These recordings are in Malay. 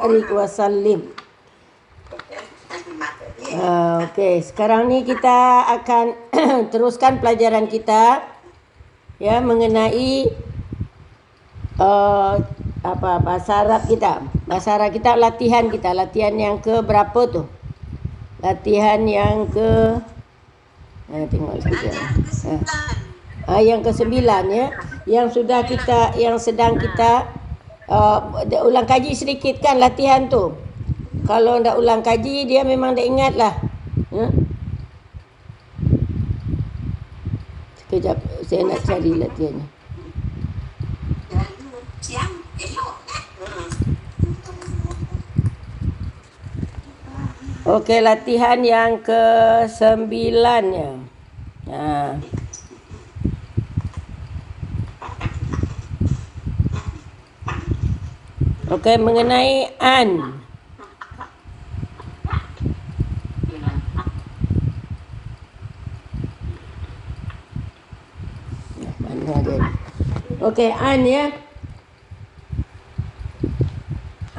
barik wa sallim. Okey, sekarang ni kita akan teruskan pelajaran kita ya mengenai bahasa Arab kita. Bahasa Arab kita latihan yang ke berapa tu? Latihan yang ke tengok sekejap. Yang ke-9 ya. Yang sedang kita ulang kaji sedikit kan latihan tu. Kalau ndak ulang kaji dia memang dah ingat lah. Ya? Sekejap saya nak cari latihannya. Okey, latihan yang ke-9 ya. Okey, mengenai an. Mana dia? Okey, an ya.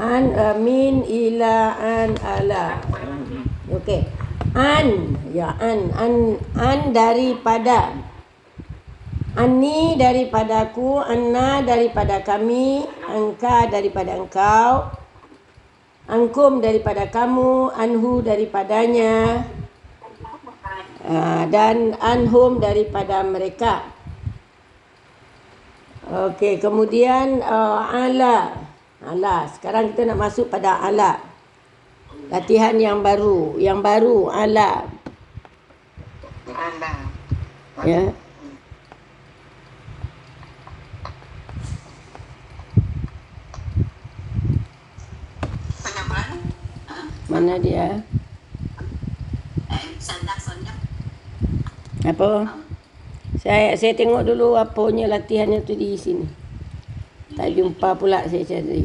An, min, ila, an, ala. Okey. An, ya an daripada. Anni daripadaku, anna daripada kami, angka daripada engkau, angkum daripada kamu, anhu daripadanya, dan anhum daripada mereka. Okey, kemudian ala. Sekarang kita nak masuk pada ala. Latihan yang baru, ala. Ya. Mana dia? Apa? Saya tengok dulu apanya latihannya tu di sini. Tak jumpa pula saya cari.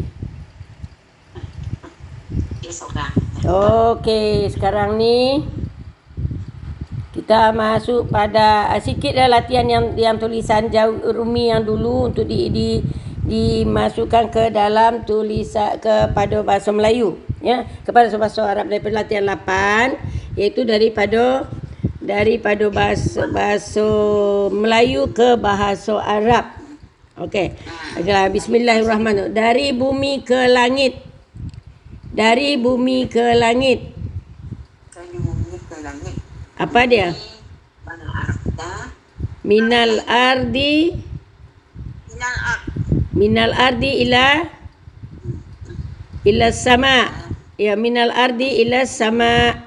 Okey, sekarang ni kita masuk pada sikitlah latihan yang tulisan Rumi yang dulu untuk dimasukkan ke dalam tulisan kepada bahasa Melayu ya, kepada bahasa Arab daripada latihan 8 iaitu daripada bahasa Melayu ke bahasa Arab. Okey. Bismillahirrahmanirrahim. Dari bumi ke langit. Apa dia? Minal ardi ila sama. Ya, minal ardi ila sama.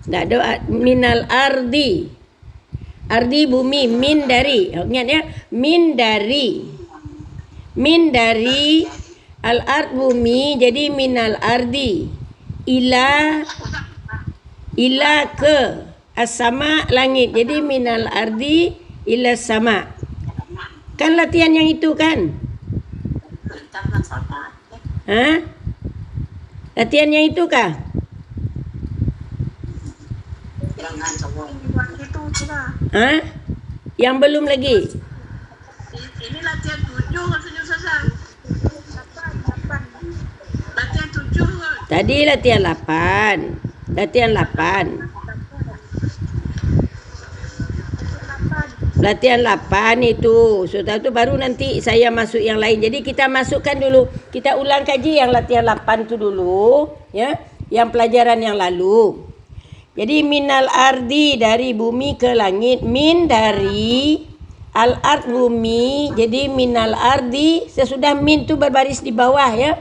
Tak ada minal ardi. Ardi bumi, min dari. Ingat ya, min dari al-ard bumi, jadi minal ardi ila ke as-sama langit, jadi minal ardi ila sama. Kan latihan yang itu kan? Latihan yang itu kah? Yang belum lagi. Ini latihan 7 maksudnya Ustazah. Latihan 7. Tadi latihan 8. Latihan 8 itu. Sudah tu baru nanti saya masuk yang lain. Jadi kita masukkan dulu. Kita ulang kaji yang latihan 8 tu dulu, ya. Yang pelajaran yang lalu. Jadi minal ardi dari bumi ke langit, min dari al-ard bumi, jadi minal ardi, sesudah min tu berbaris di bawah ya.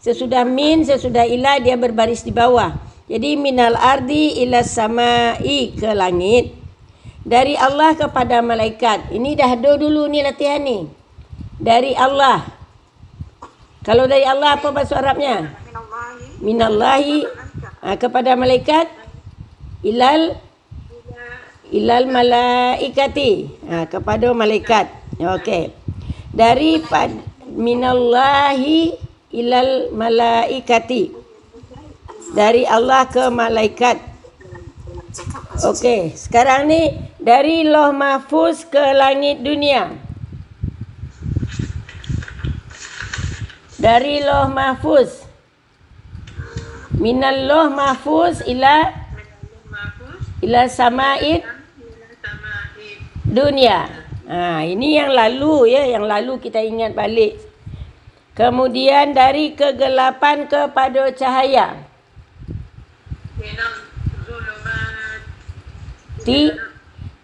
Sesudah min, sesudah ila dia berbaris di bawah. Jadi minal ardi ila samai ke langit. Dari Allah kepada malaikat. Ini dah ada dulu ni latihan ni. Dari Allah. Kalau dari Allah apa bahasa Arabnya? Minallahi kepada malaikat. Ilal malaikati, kepada malaikat. Okey. Dari minallahi ilal malaikati. Dari Allah ke malaikat. Okey, sekarang ni dari Lauh Mahfuz ke langit dunia. Dari Lauh Mahfuz. Minal Lauh Mahfuz ila sama'id dunia. Ini yang lalu ya, yang lalu kita ingat balik. Kemudian dari kegelapan kepada cahaya.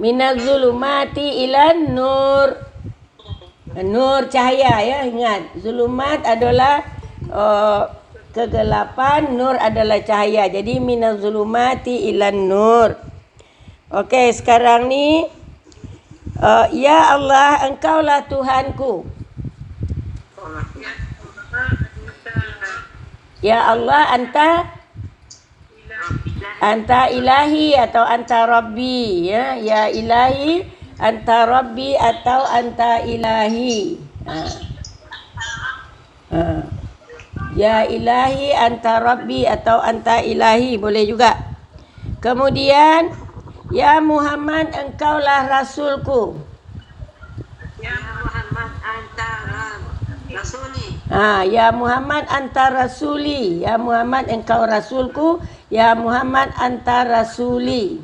Minaz zulumati ilan nur. Nur cahaya ya, ingat. Zulumat adalah kegelapan, nur adalah cahaya. Jadi minaz zulumati ilan nur. Okey, sekarang ni ya Allah, Engkaulah Tuhanku. Ya Allah, anta ilahi atau anta rabbi ya. Ya ilahi, anta rabbi atau anta ilahi. Ya ilahi, anta rabbi atau anta ilahi, boleh juga. Kemudian ya Muhammad, engkaulah rasulku. Ya Muhammad anta rasuli. Ya Muhammad anta rasuli. Ya Muhammad, engkau rasulku. Ya Muhammad anta rasuli.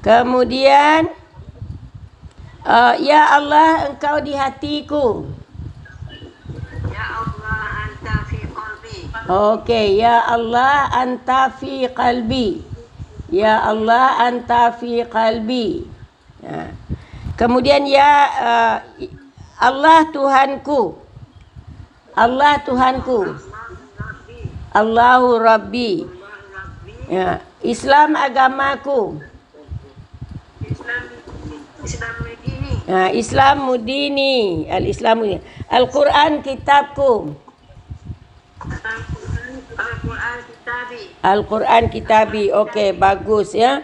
Kemudian ya Allah, engkau di hatiku. Ya Allah anta fi qalbi. Okey, ya Allah anta fi qalbi. Ya Allah anta fi qalbi. Kemudian ya Allah Tuhanku. Allah Tuhanku. Allahu Rabbi. Ya, Islam agamaku. Islam mudini. Al-Islam mudini. Al-Quran kitabku. Al-Quran kitabi. Okey, bagus ya.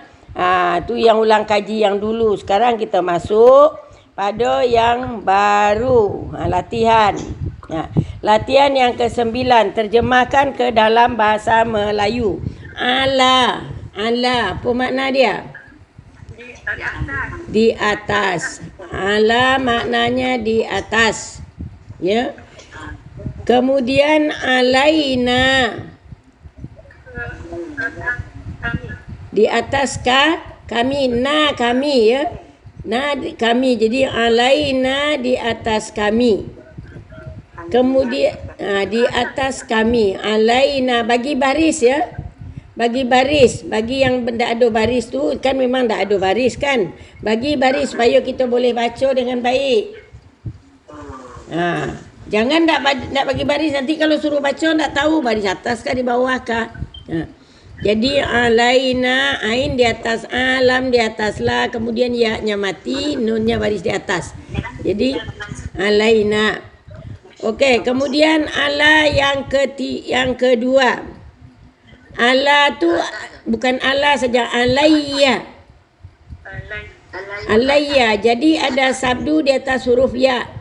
Tu yang ulang kaji yang dulu. Sekarang kita masuk pada yang baru. Latihan. Latihan yang ke-9, terjemahkan ke dalam bahasa Melayu. Ala. Apa makna dia? Di atas. Ala maknanya di atas. Ya. Kemudian alaina. Di atas kami. Na kami ya. Na kami. Jadi alaina di atas kami. Kemudian di atas kami. Alaina, bagi baris ya. Bagi baris. Bagi yang tak ada baris tu kan memang tak ada baris kan. Bagi baris supaya kita boleh baca dengan baik. Jangan tak bagi baris, nanti kalau suruh baca tak tahu baris atas kah di bawah kah. Jadi alaina, ain di atas, alam di atas la, kemudian ya-nya mati, nunnya baris di atas. Jadi alaina. Okey, kemudian ala yang kedua. Ala tu bukan ala saja, alayya. Alayya. Jadi ada sabdu di atas huruf ya.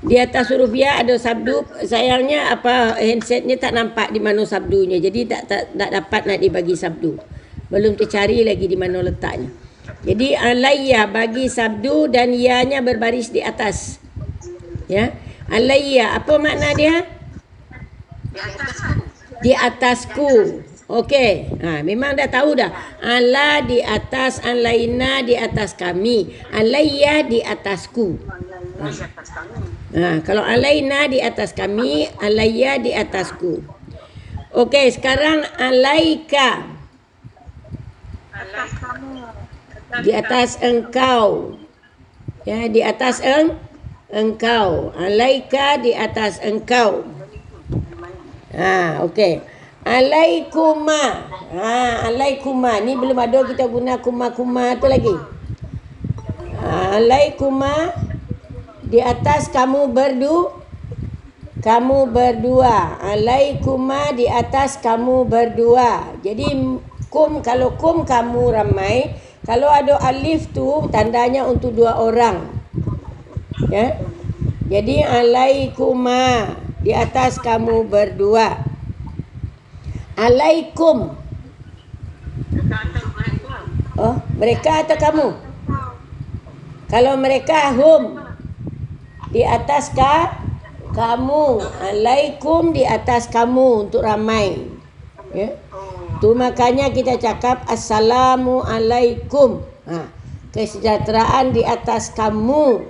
Di atas huruf ya ada sabdu. Sayangnya handsetnya tak nampak di mana sabdunya. Jadi tak dapat nak dibagi sabdu. Belum tercari lagi di mana letaknya. Jadi alayya bagi sabdu dan ya-nya berbaris di atas. Ya, alayya, apa makna dia? Di atasku. Okey, memang dah tahu dah. Ala di atas, alaina di atas kami, alayya di atasku. Kalau alaina di atas kami, alayya di atasku. Okey, sekarang alaika. Di atas engkau. Ya, di atas engkau. Alaika di atas engkau. Okey. Alaikuma. Alaikuma. Ni belum ada kita guna kuma tu lagi. Alaikuma di atas kamu berdua. Alaikuma di atas kamu berdua. Jadi kalau kum kamu ramai, kalau ada alif tu tandanya untuk dua orang. Ya. Jadi alaikuma di atas kamu berdua. Alaikum. Mereka atau kamu? Kalau mereka hum di atas Kamu, alaikum di atas kamu untuk ramai. Ya. Tu makanya kita cakap assalamualaikum. Kesejahteraan di atas kamu.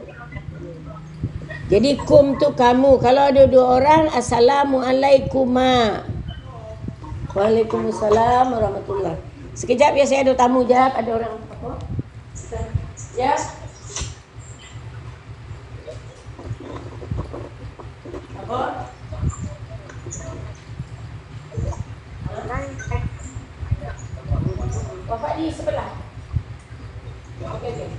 Jadi kum tu kamu. Kalau ada 2 orang, assalamualaikuma. Waalaikumsalam warahmatullahi. Sekejap ya, saya ada tamu jap. Ada orang apa? Ya. Apa? Bapak di sebelah. Okey.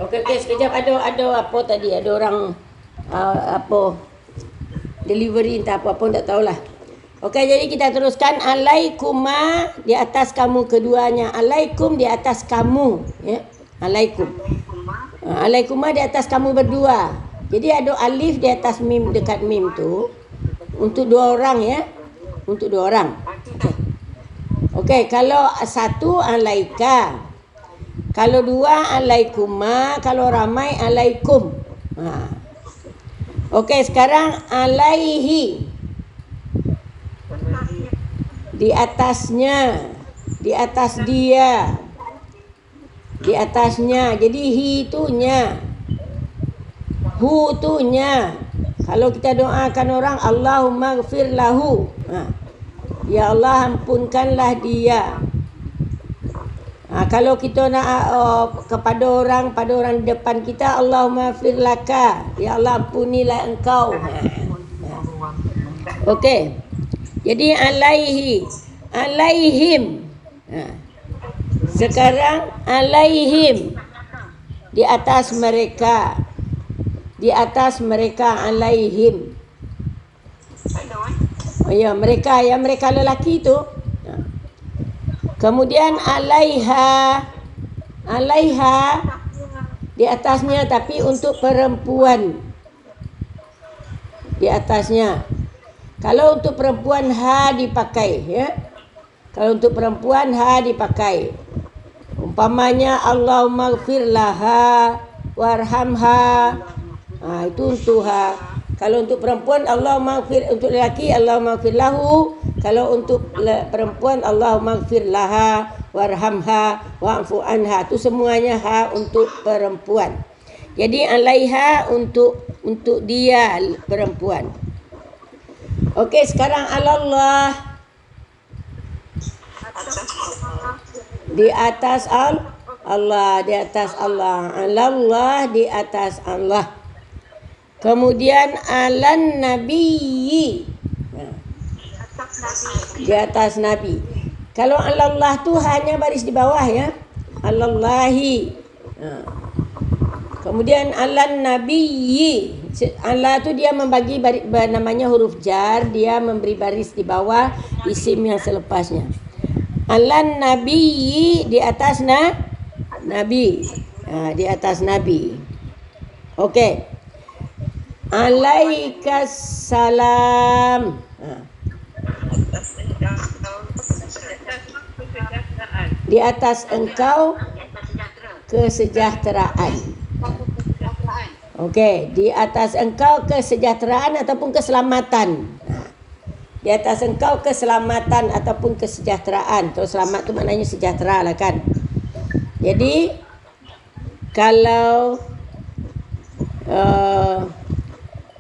Okey, sekejap ada apa tadi? Ada orang apa delivery entah apa pun tak tahulah. Okey, jadi kita teruskan alaikuma di atas kamu keduanya. Alaikum di atas kamu, ya. Alaikum. Alaikuma di atas kamu berdua. Jadi ada alif di atas mim dekat mim tu untuk 2 orang, ya. Untuk 2 orang. Okey, kalau 1 alaika. Kalau 2 alaikuma, kalau ramai alaikum. Okey, sekarang alaihi. Di atasnya, di atas dia, di atasnya. Jadi hi tu nya, hu tu nya. Kalau kita doakan orang, Allahumma ghfir lahu, ya Allah ampunkanlah dia. Kalau kita nak kepada orang di depan kita, Allahumma ghfir laka, ya Allah ampunilah engkau. Okey. Jadi alaihi, alaihim. Sekarang alaihim di atas mereka. Di atas mereka alaihim. Oh ya, mereka lelaki tu. Kemudian alaiha. Alaiha di atasnya tapi untuk perempuan. Di atasnya. Kalau untuk perempuan ha dipakai, ya. Kalau untuk perempuan ha dipakai. Umpamanya Allahumma ghfir laha warhamha. Itu untuk ha. Kalau untuk perempuan Allahumma ghfir, untuk lelaki Allahumma ghfir lahu. Kalau untuk perempuan Allahumma ghfir laha warhamha wa'fu anha. Itu semuanya ha untuk perempuan. Jadi alaiha untuk dia perempuan. Okey, sekarang Allah di atas Allah, di atas Allah. Allah di atas Allah. Kemudian alan nabiyyi, di atas nabi. Kalau Allah tu hanya baris di bawah, ya. Allahi. Kemudian alan nabiyyi. Allah tu dia membagi namanya huruf jar, dia memberi baris di bawah isim yang selepasnya. Alan nabiyyi di atas nabi. Di atas nabi. Okey. Alaikas salam. Di atas engkau kesejahteraan. Okey, di atas engkau kesejahteraan ataupun keselamatan. Di atas engkau keselamatan ataupun kesejahteraan. Terus selamat tu maknanya sejahtera lah kan. Jadi kalau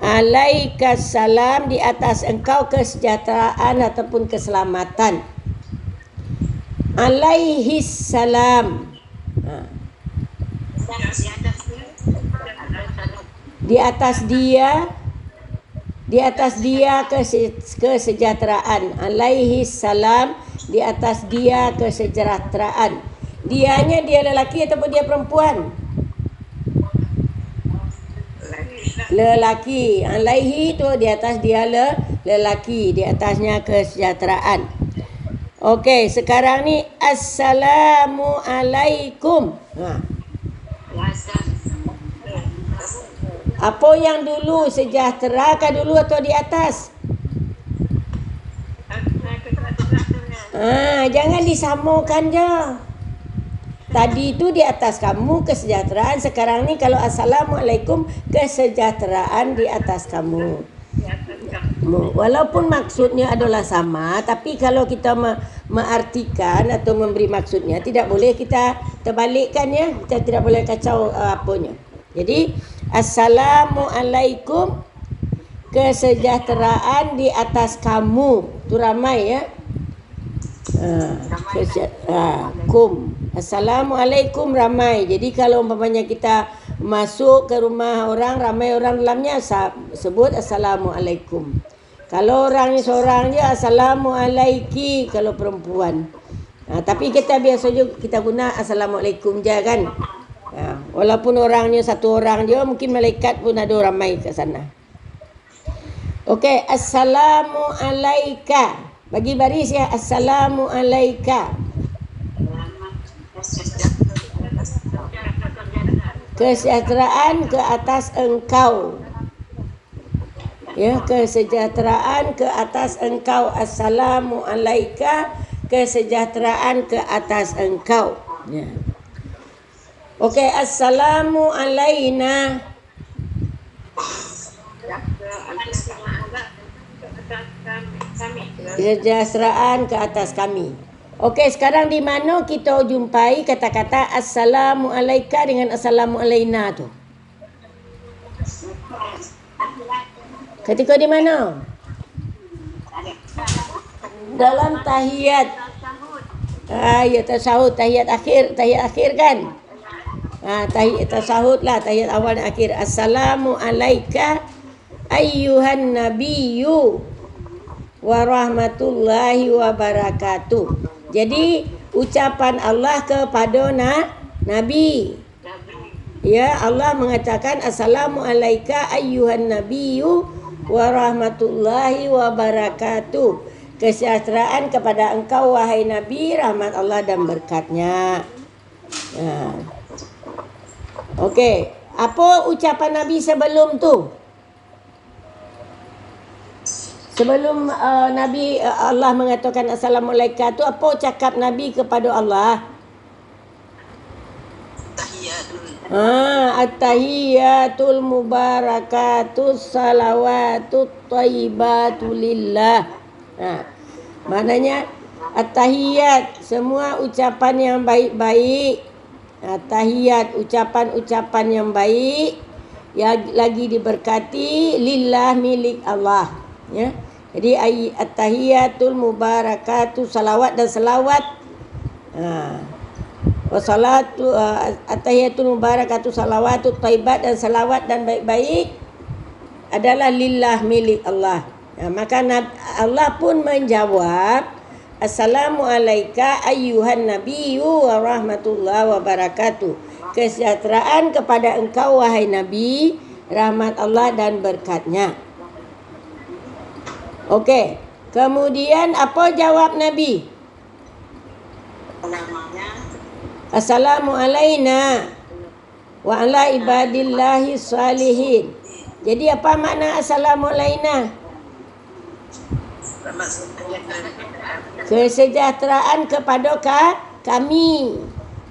alaikas salam, di atas engkau kesejahteraan ataupun keselamatan. Alaihis salam. Di atas dia kesejahteraan. Alaihis salam, di atas dia kesejahteraan. Dianya dia lelaki ataupun dia perempuan? Lelaki. Alaihi tu di atas dia lelaki, di atasnya kesejahteraan. Okey, sekarang ni assalamu alaikum. Apa yang dulu, sejahtera kah dulu atau di atas? Jangan disamakan je. Tadi itu di atas kamu kesejahteraan, sekarang ni kalau assalamualaikum kesejahteraan di atas kamu. Walaupun maksudnya adalah sama, tapi kalau kita mengartikan atau memberi maksudnya, tidak boleh kita terbalikkan ya. Kita tidak boleh kacau apanya. Jadi assalamualaikum kesejahteraan di atas kamu. Tu ramai ya. Kum. Assalamualaikum ramai. Jadi kalau umpamanya kita masuk ke rumah orang, ramai orang dalamnya, sebut assalamualaikum. Kalau orang seorang je assalamualaiki kalau perempuan. Tapi kita biasa juga kita guna assalamualaikum je kan. Walaupun orangnya satu orang je, mungkin malaikat pun ada ramai ke sana. Okey, assalamualaika. Bagi baris ya, assalamualaika. Kesejahteraan ke atas engkau. Ya, kesejahteraan ke atas engkau. Assalamualaika, kesejahteraan ke atas engkau. Ya. Okey, assalamu alaina. Kesejahteraan ke atas kami. Okey, sekarang di mana kita jumpai kata-kata assalamu alaika dengan assalamu alaina tu? Ketika di mana? Dalam tahiyat. Ya tasahud, tahiyat akhir kan? Tahiyat tasahud lah, tahiyat awal dan akhir. Assalamu alaika ayyuhan nabiyyu wa rahmatullahi wa barakatuh. Jadi ucapan Allah kepada Nabi. Ya, Allah mengatakan assalamu alaika ayyuhan nabiyyu wa rahmatullahi wa barakatuh. Kesejahteraan kepada engkau wahai Nabi, rahmat Allah dan berkatnya. Okey, apa ucapan Nabi sebelum tu? Sebelum Nabi Allah mengatakan assalamualaikum tu, apa cakap Nabi kepada Allah? At-tahiyatul mubarakatus salawatut thayyibatu lillah. Maknanya at-tahiyat, semua ucapan yang baik-baik. Tahiyat, ucapan-ucapan yang baik yang lagi diberkati lillah, milik Allah. Ya. Jadi at-tahiyatul mubarakatuh, salawat dan selawat. Wassalatu at-tahiyatul mubarakatuh, salawatut thayyibat dan salawat dan baik-baik adalah lillah, milik Allah. Maka Allah pun menjawab assalamu alaika ayyuhan nabiyyu wa rahmatullahi wa barakatuh. Kesejahteraan kepada engkau wahai Nabi, rahmat Allah dan berkatnya. Okey, kemudian apa jawab Nabi? Assalamu alaina wa ala ibadillahi salihin. Jadi apa makna assalamu alaina? Kesejahteraan kepada kami,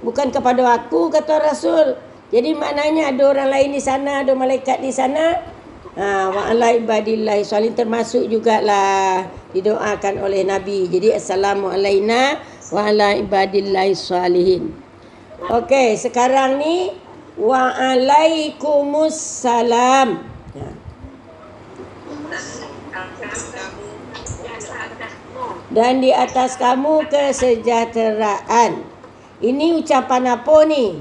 bukan kepada aku, kata Rasul. Jadi maknanya ada orang lain di sana, ada malaikat di sana. Wa ala ibadillahi salihin termasuk jugalah didoakan oleh Nabi. Jadi assalamu alaina wa ala ibadillahi salihin. Okey, sekarang ni wa alaikumussalam. Dan di atas kamu kesejahteraan. Ini ucapan apa ni?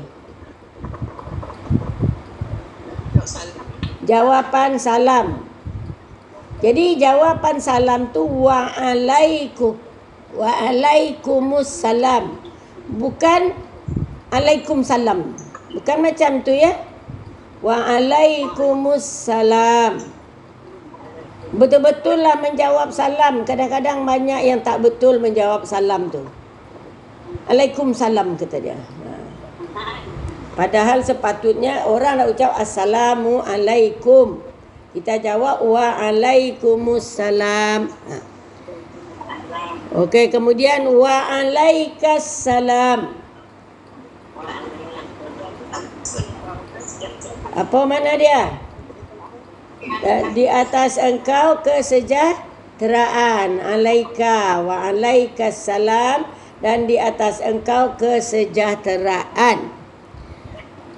Jawapan salam. Jadi jawapan salam tu wa alaikumussalam. Bukan Waalaikumsalam. Bukan macam tu ya. Waalaikumsalam. Betul-betul lah menjawab salam. Kadang-kadang banyak yang tak betul menjawab salam tu. Waalaikumsalam kata dia. Padahal sepatutnya orang nak ucap assalamualaikum. Kita jawab waalaikumsalam. Okey, kemudian waalaikumsalam. Apa mana dia? Di atas engkau kesejahteraan. Alaika wa alaikas salam. Dan di atas engkau kesejahteraan.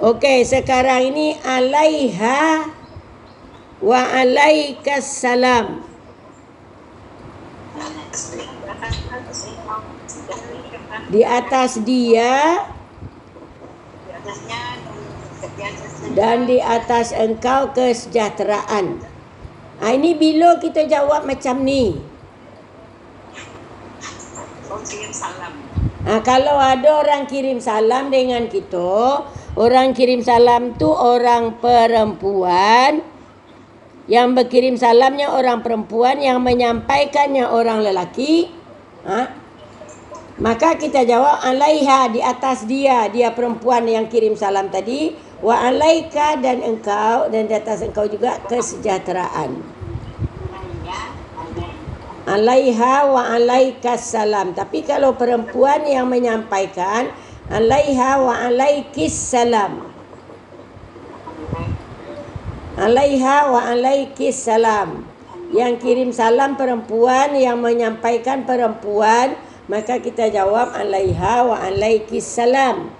Okey, sekarang ini alaiha wa alaikas salam. Di atas dia dan di atas engkau kesejahteraan. Ini bila kita jawab macam ni. Kalau ada orang kirim salam dengan kita, orang kirim salam tu orang perempuan, yang berkirim salamnya orang perempuan, yang menyampaikannya orang lelaki, maka kita jawab alaiha, di atas dia perempuan yang kirim salam tadi, wa alaika, dan engkau, dan di atas engkau juga kesejahteraan. Alaiha wa alaikas salam. Tapi kalau perempuan yang menyampaikan, alaiha wa alaikis salam. Alaiha wa alaikis salam. Yang kirim salam perempuan, yang menyampaikan perempuan, maka kita jawab alaiha wa alaikis salam.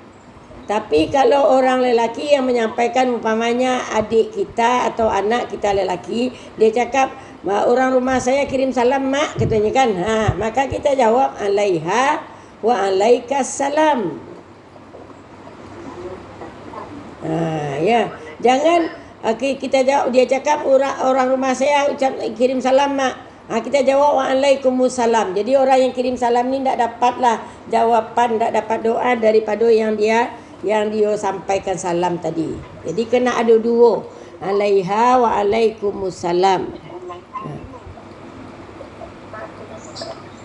Tapi kalau orang lelaki yang menyampaikan, umpamanya adik kita atau anak kita lelaki, dia cakap, orang rumah saya kirim salam mak, katanya kan. Maka kita jawab alaiha wa alaikas salam. Ya. Jangan kita jawab, dia cakap orang rumah saya kirim salam mak. Kita jawab waalaikumsalam. Jadi orang yang kirim salam ni tak dapatlah jawapan, tak dapat doa daripada yang dia sampaikan salam tadi. Jadi kena ada dua. Alaiha wa alaikumussalam.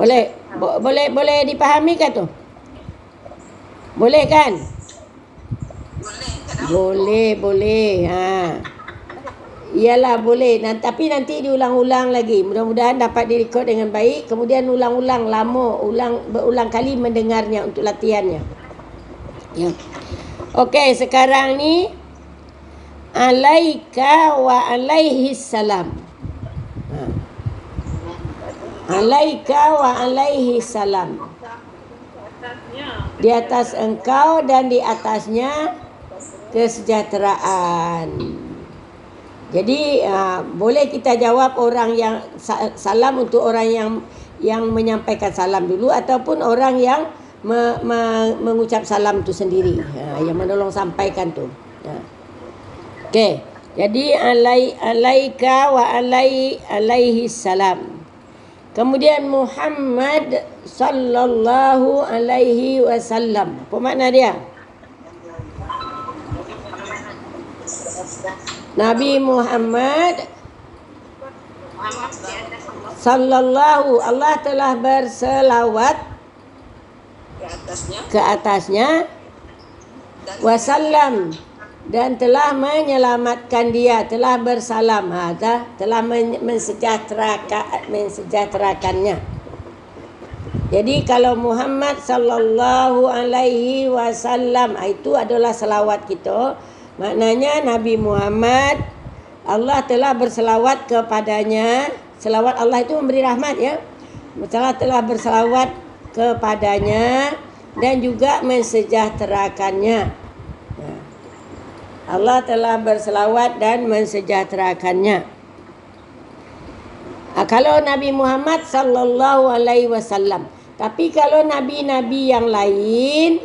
Boleh dipahami kan tu? Boleh kan? Boleh. Iyalah boleh. Tapi nanti diulang-ulang lagi. Mudah-mudahan dapat direkod dengan baik. Kemudian ulang-ulang lama, berulang kali mendengarnya untuk latihannya. Ya. Okey, sekarang ni alaika wa alaihis salam. Alaika wa alaihis salam. Di atas engkau dan di atasnya kesejahteraan. Jadi boleh kita jawab orang yang salam untuk orang yang menyampaikan salam dulu, ataupun orang yang mengucap salam tu sendiri, yang menolong sampaikan tu. Okey, jadi alaika wa alaihi salam. Kemudian Muhammad sallallahu alaihi wasallam. Apa makna dia? Nabi Muhammad sallallahu, Allah telah berselawat ke atasnya, wasallam, dan telah menyelamatkan dia, telah bersalam, telah mensejahterakannya. Jadi kalau Muhammad sallallahu alaihi wasallam itu adalah selawat kita, maknanya Nabi Muhammad, Allah telah berselawat kepadanya. Selawat Allah itu memberi rahmat, ya. Allah telah berselawat kepadanya dan juga mensejahterakannya. Allah telah berselawat dan mensejahterakannya. Kalau Nabi Muhammad sallallahu alaihi wasallam. Tapi kalau nabi-nabi yang lain,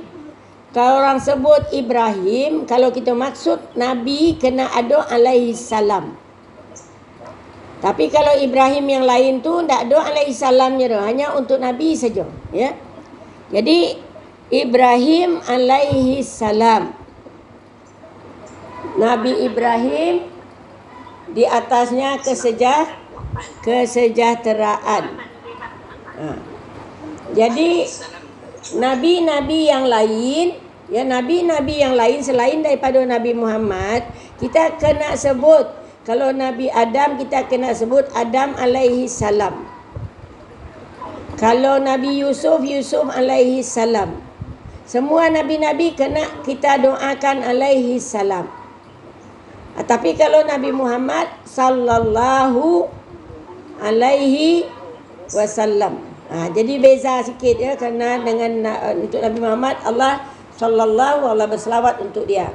kalau orang sebut Ibrahim, kalau kita maksud nabi kena ada alaihi salam. Tapi kalau Ibrahim yang lain tu tak ada alaihi salamnya dah, hanya untuk nabi saja, ya. Jadi Ibrahim alaihi salam. Nabi Ibrahim di atasnya kesejahteraan. Jadi nabi-nabi yang lain, ya, nabi-nabi yang lain selain daripada Nabi Muhammad, kita kena sebut. Kalau Nabi Adam, kita kena sebut Adam alaihi salam. Kalau Nabi Yusuf alaihi salam. Semua nabi-nabi kena kita doakan alaihi salam. Tapi kalau Nabi Muhammad sallallahu alaihi wasallam. Jadi beza sikit ya, kerana dengan untuk Nabi Muhammad Allah sallallahu alaihi berselawat untuk dia.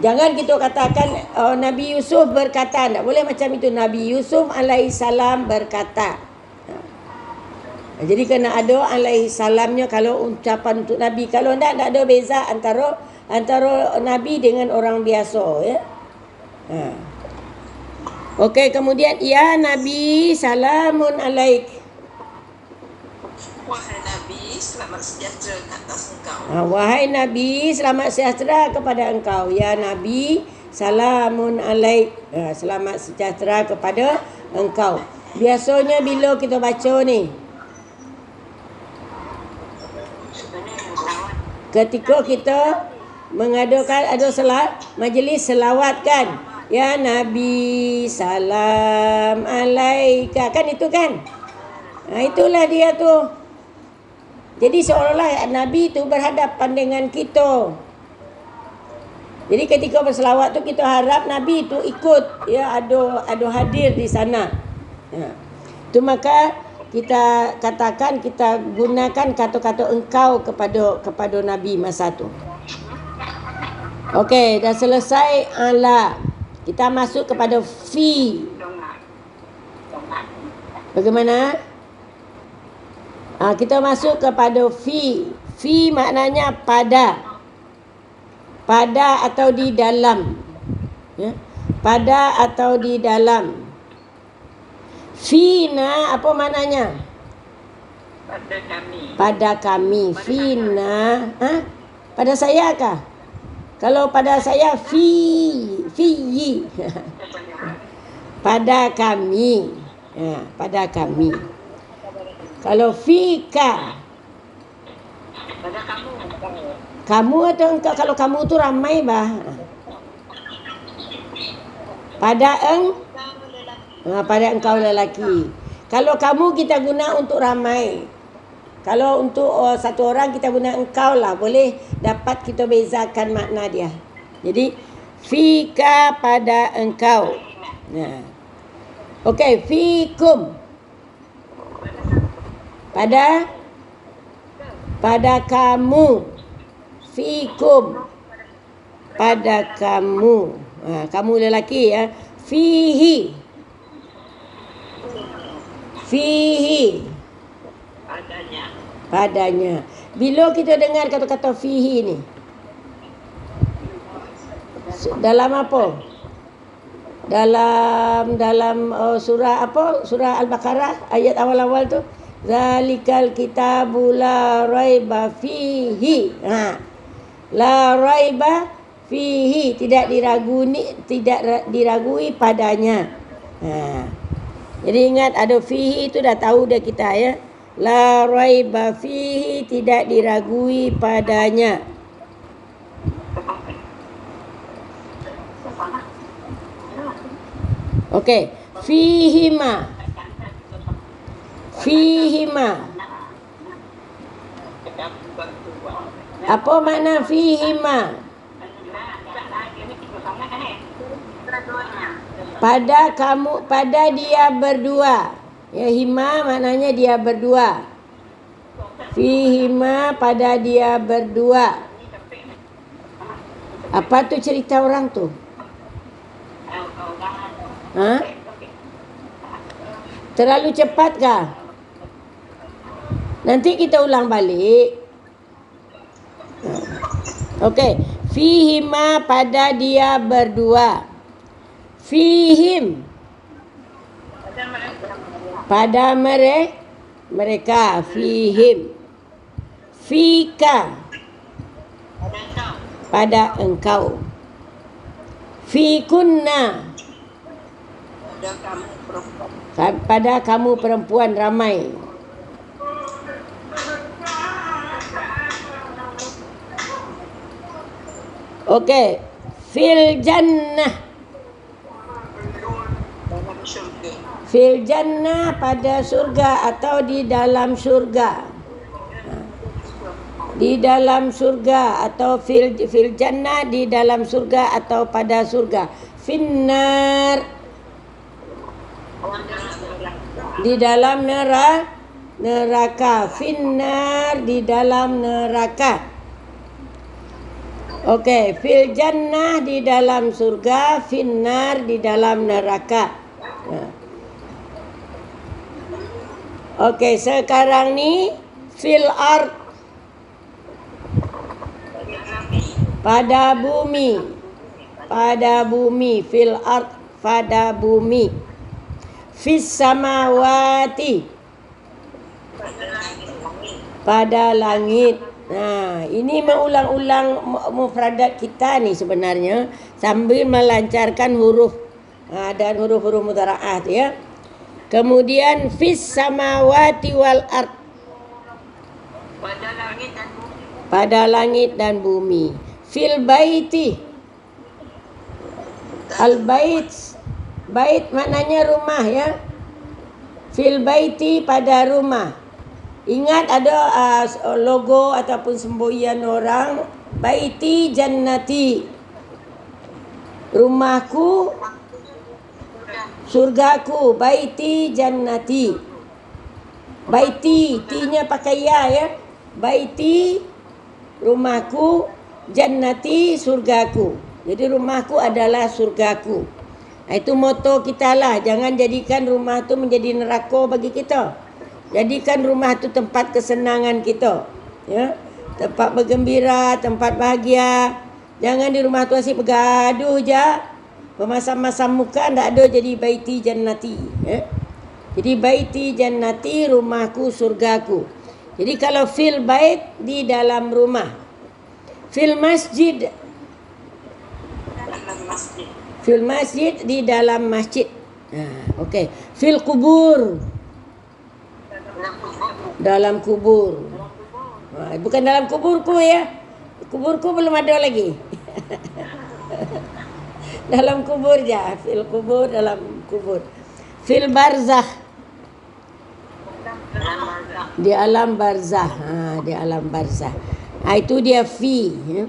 Jangan kita katakan Nabi Yusuf berkata, tak boleh macam itu. Nabi Yusuf alaihi salam berkata. Jadi kena ada alaihi salamnya kalau ucapan untuk Nabi. Kalau tak ada beza antara Nabi dengan orang biasa ya. Okey, kemudian ya Nabi salamun alaik. Wahai Nabi, selamat sejahtera ke atas engkau. Wahai Nabi, selamat sejahtera kepada engkau. Ya Nabi, salamun alaik. Selamat sejahtera kepada engkau. Biasanya bila kita baca ni, ketika kita mengadakan majlis selawat kan. Ya Nabi salam alaika, kan itu kan? Itulah dia tu. Jadi seolah-olah Nabi tu berhadapan dengan kita. Jadi ketika berselawat tu kita harap Nabi tu ikut ya, ada hadir di sana. Tu maka kita katakan, kita gunakan kata-kata engkau kepada Nabi masa tu. Okey, dah selesai ala. Kita masuk kepada fi. Bagaimana? Kita masuk kepada fi. Fi maknanya pada. Pada atau di dalam. Ya? Pada atau di dalam. Fina apa maknanya? Pada kami. Pada kami. Fina. Pada saya kah? Kalau pada saya fiyi. Pada kami. Pada kami. Kalau fika, Pada kamu. kamu atau engkau? Kalau kamu tu ramai bah. Pada pada engkau lelaki. Kalau kamu kita guna untuk ramai. Kalau untuk satu orang kita guna engkau lah. Boleh dapat kita bezakan makna dia. Jadi fika pada engkau. Okey, fikum. Pada kamu. Fikum. Pada kamu. Kamu lelaki ya. Fihi. Padanya. Bila kita dengar kata-kata fihi ni, dalam apa? Dalam surah apa? Surah Al-Baqarah ayat awal-awal tu, zalikal kitabu la raiba fihi. La raiba fihi, tidak diragui padanya. Jadi ingat ada fihi itu dah tahu dah kita ya. La raiba fihi, tidak diragui padanya. Okey, fihima. Apa makna fihima? Pada kamu, pada dia berdua. Ya, hima maknanya dia berdua. Fihima, pada dia berdua. Apa tu cerita orang tu? Terlalu cepat kah? Nanti kita ulang balik. Okey, fihima, pada dia berdua. Fihim, pada mereka. Fihim. Fika, pada engkau. Fikunna, pada kamu perempuan ramai. Okey, fil jannah. Fil jannah, pada surga atau di dalam surga. di dalam surga, atau fil jannah, di dalam surga atau pada surga. Finnar, di dalam neraka. Finnar, di dalam neraka. Okey, fil jannah, di dalam surga, finnar, di dalam neraka. Okey, sekarang ni fil ard, pada bumi. Pada bumi, fil ard, pada bumi. Fis samawati, pada langit. Nah, ini mengulang-ulang mufradat kita ni sebenarnya sambil melancarkan huruf dan huruf-huruf mudhara'ah tu ya. Kemudian fis samawati wal ard, pada langit dan bumi. Fil baiti, al bait, bait maknanya rumah ya. Fil baiti, pada rumah. Ingat ada logo ataupun semboyan orang, baiti jannati, rumahku surgaku. Baiti jannati, baiti, T-nya pakai ya. Baiti rumahku, jannati surgaku. Jadi rumahku adalah surgaku. Itu moto kita lah. Jangan jadikan rumah tu menjadi neraka bagi kita. Jadikan rumah tu tempat kesenangan kita, ya, tempat bergembira, tempat bahagia. Jangan di rumah tu asyik bergaduh je, bermasam-masam muka, tak ada jadi baiti jannati, ya. Jadi baiti jannati, rumahku surgaku. Jadi kalau fil bait, di dalam rumah. Fil masjid, fil masjid, di dalam masjid. Okey. Fil kubur, dalam kubur. Bukan dalam kuburku ya. Kuburku belum ada lagi. Dalam kubur je. Fil kubur, dalam kubur. Fil barzakh, di alam barzah. Di alam barzah. Itu dia fi ya.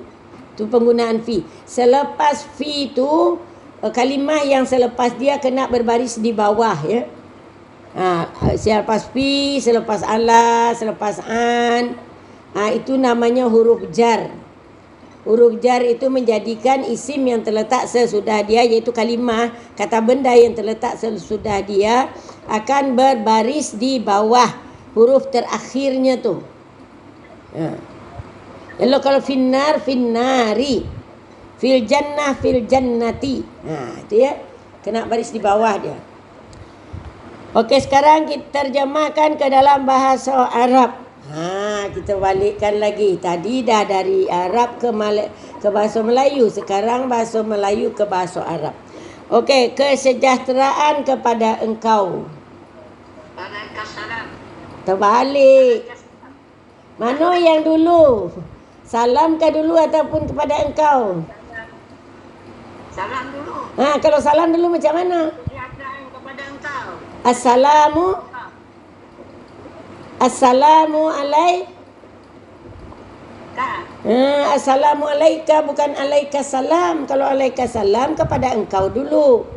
Itu penggunaan fi. Selepas fi tu, kalimah yang selepas dia kena berbaris di bawah ya. Selepas fi, selepas ala, selepas an, itu namanya huruf jar. Huruf jar itu menjadikan isim yang terletak sesudah dia, iaitu kalimah, kata benda yang terletak sesudah dia akan berbaris di bawah huruf terakhirnya tu. Lalu kalau finnar, finnari, fil jannah, fil jannati. Itu ya, kena baris di bawah dia. Okey, sekarang kita terjemahkan ke dalam bahasa Arab. Kita balikkan lagi. Tadi dah dari Arab ke bahasa Melayu. Sekarang bahasa Melayu ke bahasa Arab. Okey, kesejahteraan kepada engkau. Terbalik. Mana yang dulu? Salam ke dulu ataupun kepada engkau? Salam dulu. Kalau salam dulu macam mana? Kepada engkau. Assalamu alaika. Assalamu alaika, bukan alaika salam. Kalau alaika salam kepada engkau dulu.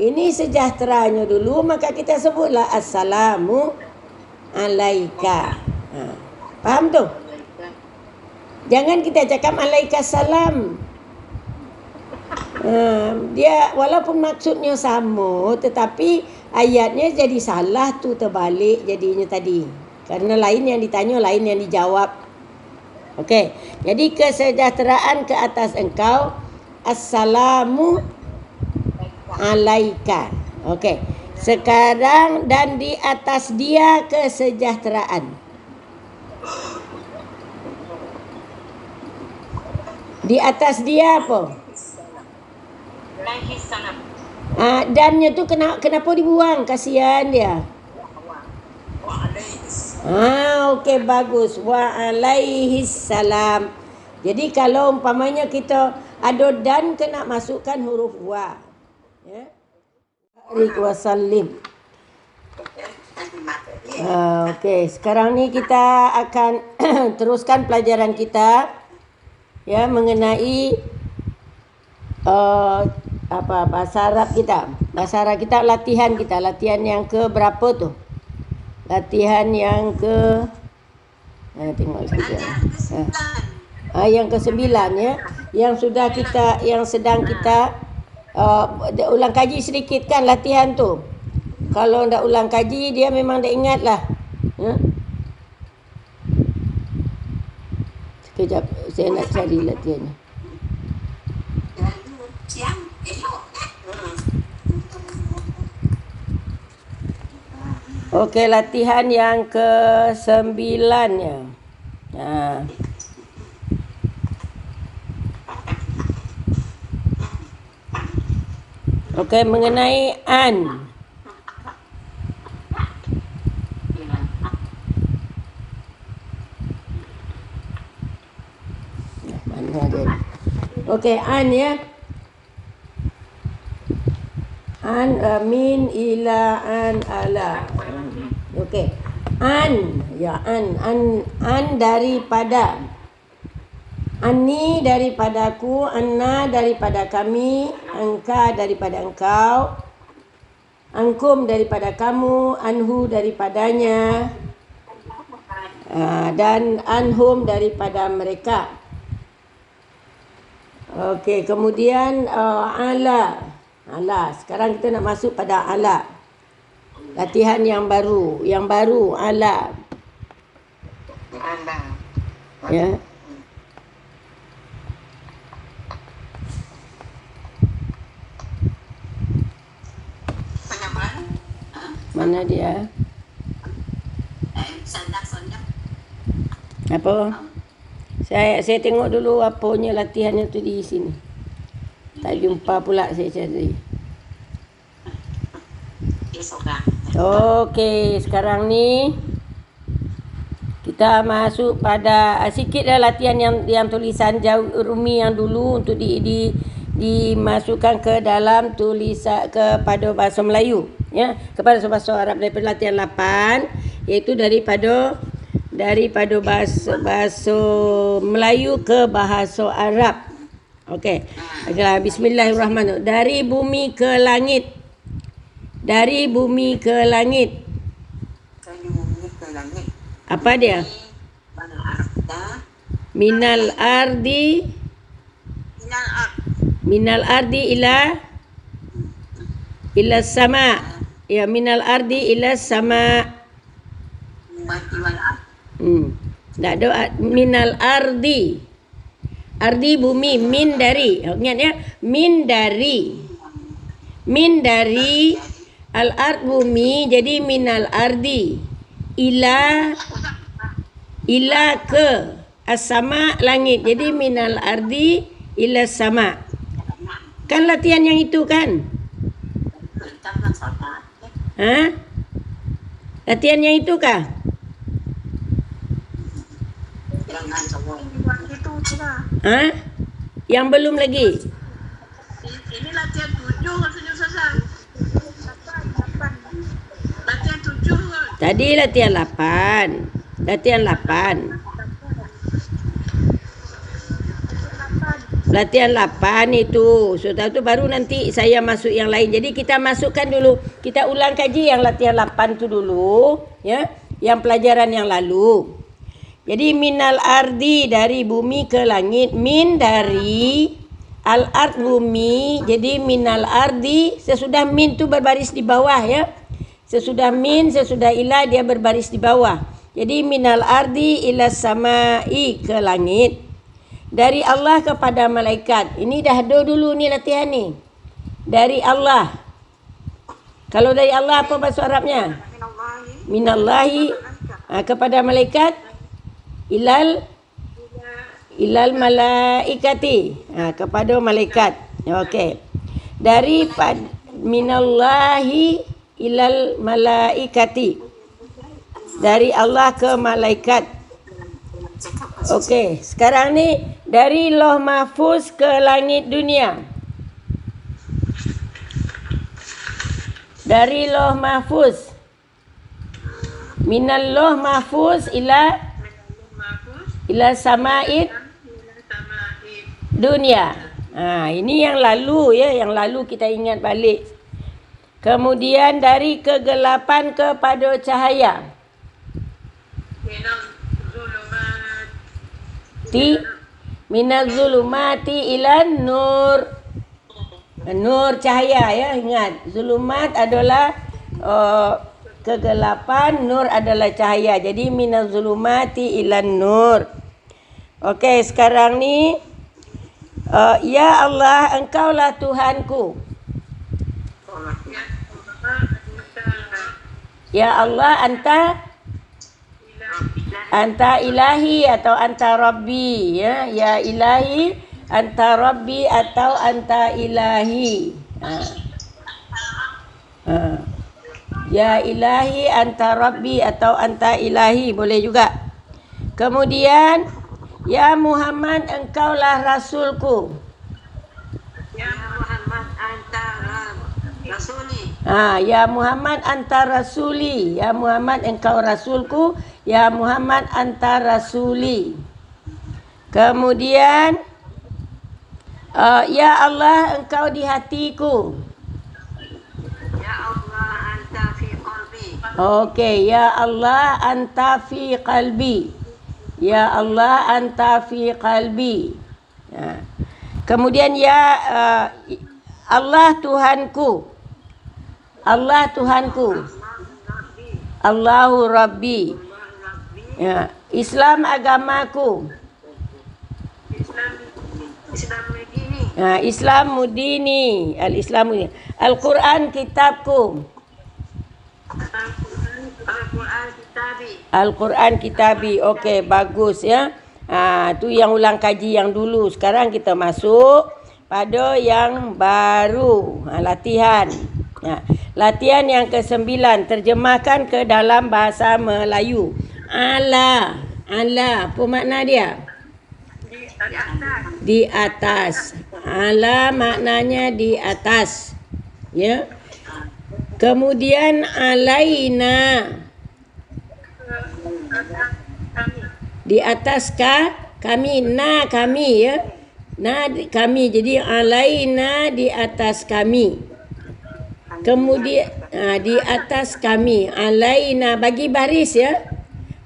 Ini sejahteranya dulu, maka kita sebutlah assalamu alaika. Faham tu? Jangan kita cakap alaika salam. Dia walaupun maksudnya sama, tetapi ayatnya jadi salah tu, terbalik jadinya tadi. Karena lain yang ditanya, lain yang dijawab. Okey. Jadi kesejahteraan ke atas engkau, assalamu alaika. Okey. Sekarang dan di atas dia kesejahteraan. Di atas dia apa? Dannya tu kenapa dibuang? Kasihan dia. Okey, bagus. Wa alaihis salam. Jadi kalau umpamanya kita ada dan, kena masukkan huruf wa. Ya. Wa sallim. Okey, sekarang ni kita akan teruskan pelajaran kita ya mengenai bahasa Arab kita. Bahasa Arab kita latihan yang ke berapa tu? Latihan yang ke tengok sekejap. Yang ke-9 ya. Yang sedang kita ulang kaji sedikit kan latihan tu. Kalau ndak ulang kaji dia memang dah ingat lah. Sekejap saya nak cari latihannya. Okey, latihan yang ke-9 ya. Okey, mengenai an. Mana dia? Okey, an ya. An, min, ila, an, ala. Okey. An, ya an daripada. Ani daripadaku, anna daripada kami, angka daripada engkau, angkum daripada kamu, anhu daripadanya, dan anhum daripada mereka. Okey, kemudian ala. Sekarang kita nak masuk pada ala. Latihan yang baru, ala. Ya. Mana dia? Apa? Saya tengok dulu apanya latihannya tu di sini. Tak jumpa pula saya cari. Okey, sekarang ni kita masuk pada sikitlah latihan yang tulisan Rumi yang dulu untuk dimasukkan ke dalam tulisan kepada bahasa Melayu ya, kepada bahasa Arab daripada latihan 8 iaitu daripada bahasa Melayu ke bahasa Arab. Okey. Bismillahirrahmanirrahim. Dari bumi ke langit. Apa dia? Minal ardi ila sama. Ya, minal ardi ila sama. Tak ada minal ardi. Ardi bumi, min dari. Ingat ya, min dari al-ard bumi, jadi minal ardi ila ke as-sama langit, jadi minal ardi ila sama. Kan latihan yang itu kan? Latihan yang itu kah? Yang belum lagi. Ini latihan 7 katanya Ustazah. Latihan 7 kan? Tadi latihan 8. Latihan 8 itu. Sudah tu baru nanti saya masuk yang lain. Jadi kita masukkan dulu. Kita ulang kaji yang latihan 8 tu dulu, ya. Yang pelajaran yang lalu. Jadi minal ardi dari bumi ke langit, min dari al-ard bumi, jadi minal ardi sesudah min tu berbaris di bawah ya. Sesudah min, sesudah ila dia berbaris di bawah. Jadi minal ardi ila samai ke langit. Dari Allah kepada malaikat. Ini dah ada dulu ni latihan ni. Dari Allah. Kalau dari Allah apa bahasa Arabnya? Minallahi kepada malaikat. Ilal malaikati, kepada malaikat. Okey. Dari minallahi ilal malaikati, dari Allah ke malaikat. Okey, sekarang ni dari Lauh Mahfuz ke langit dunia. Dari Lauh Mahfuz Minallah mahfuz ila sama'id dunia. Ini yang lalu ya, yang lalu kita ingat balik. Kemudian dari kegelapan kepada cahaya. Minaz zulumati ilan nur. Nur cahaya ya, ingat. Zulumat adalah kegelapan, nur adalah cahaya. Jadi minaz zulumati ilan nur. Okey, sekarang ni ya Allah, Engkaulah Tuhanku. Ya Allah, Anta ilahi atau anta rabbi ya. Ya ilahi, anta rabbi atau anta ilahi. Ya ilahi, anta rabbi atau anta ilahi boleh juga. Kemudian ya Muhammad, engkaulah rasulku. Ya Muhammad anta rasuli. Ya Muhammad anta rasuli. Ya Muhammad, engkau rasulku. Ya Muhammad anta rasuli. Kemudian ya Allah, engkau di hatiku. Ya Allah anta fi qalbi. Okey, ya Allah anta fi qalbi. Ya Allah anta fi qalbi. Kemudian ya Allah Tuhanku. Allah Tuhanku. Allahu Rabbi. Ya, Islam agamaku. Islam mudini. Al-Islam mudini. Al-Quran kitabku. Al-Quran kitabi. Okey, bagus ya. Tu yang ulang kaji yang dulu. Sekarang kita masuk pada yang baru. Latihan. Latihan yang ke-9, terjemahkan ke dalam bahasa Melayu. Ala, apa makna dia? Di atas. Ala maknanya di atas. Ya. Kemudian alaina. Di atas kami, kami ya. Kami. Jadi alaina di atas kami. Kemudian di atas kami. Alaina, bagi baris ya.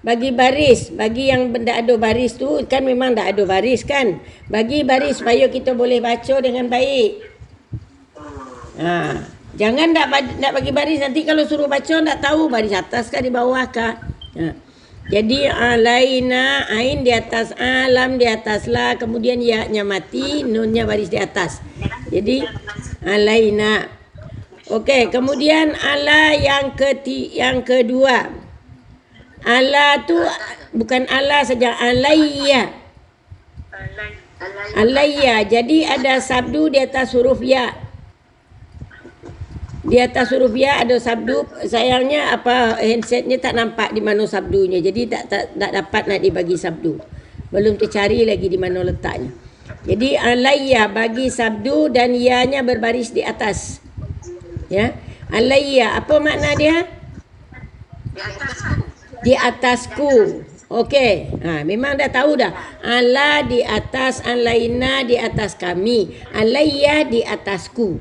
Bagi baris. Bagi yang tak ada baris tu kan memang tak ada baris kan. Bagi baris supaya kita boleh baca dengan baik. Jangan nak bagi baris, nanti kalau suruh baca tak tahu baris atas kah di bawah kah. Jadi alaina, ain di atas, alam di atas la, kemudian ya-nya mati, nunnya baris di atas. Jadi alaina. Okey, kemudian ala yang kedua. Ala tu bukan ala saja, alayya. Alayya. Jadi ada sabdu di atas huruf ya. Di atas huruf ya ada sabdu. Sayangnya handsetnya tak nampak di mana sabdunya. Jadi tak dapat nak dibagi sabdu. Belum tercari lagi di mana letaknya. Jadi alayya bagi sabdu dan ya-nya berbaris di atas. Ya. Alayya, apa makna dia? Di atasku. Okey. Memang dah tahu dah. Ala di atas, alaina di atas kami. Alayya di atasku.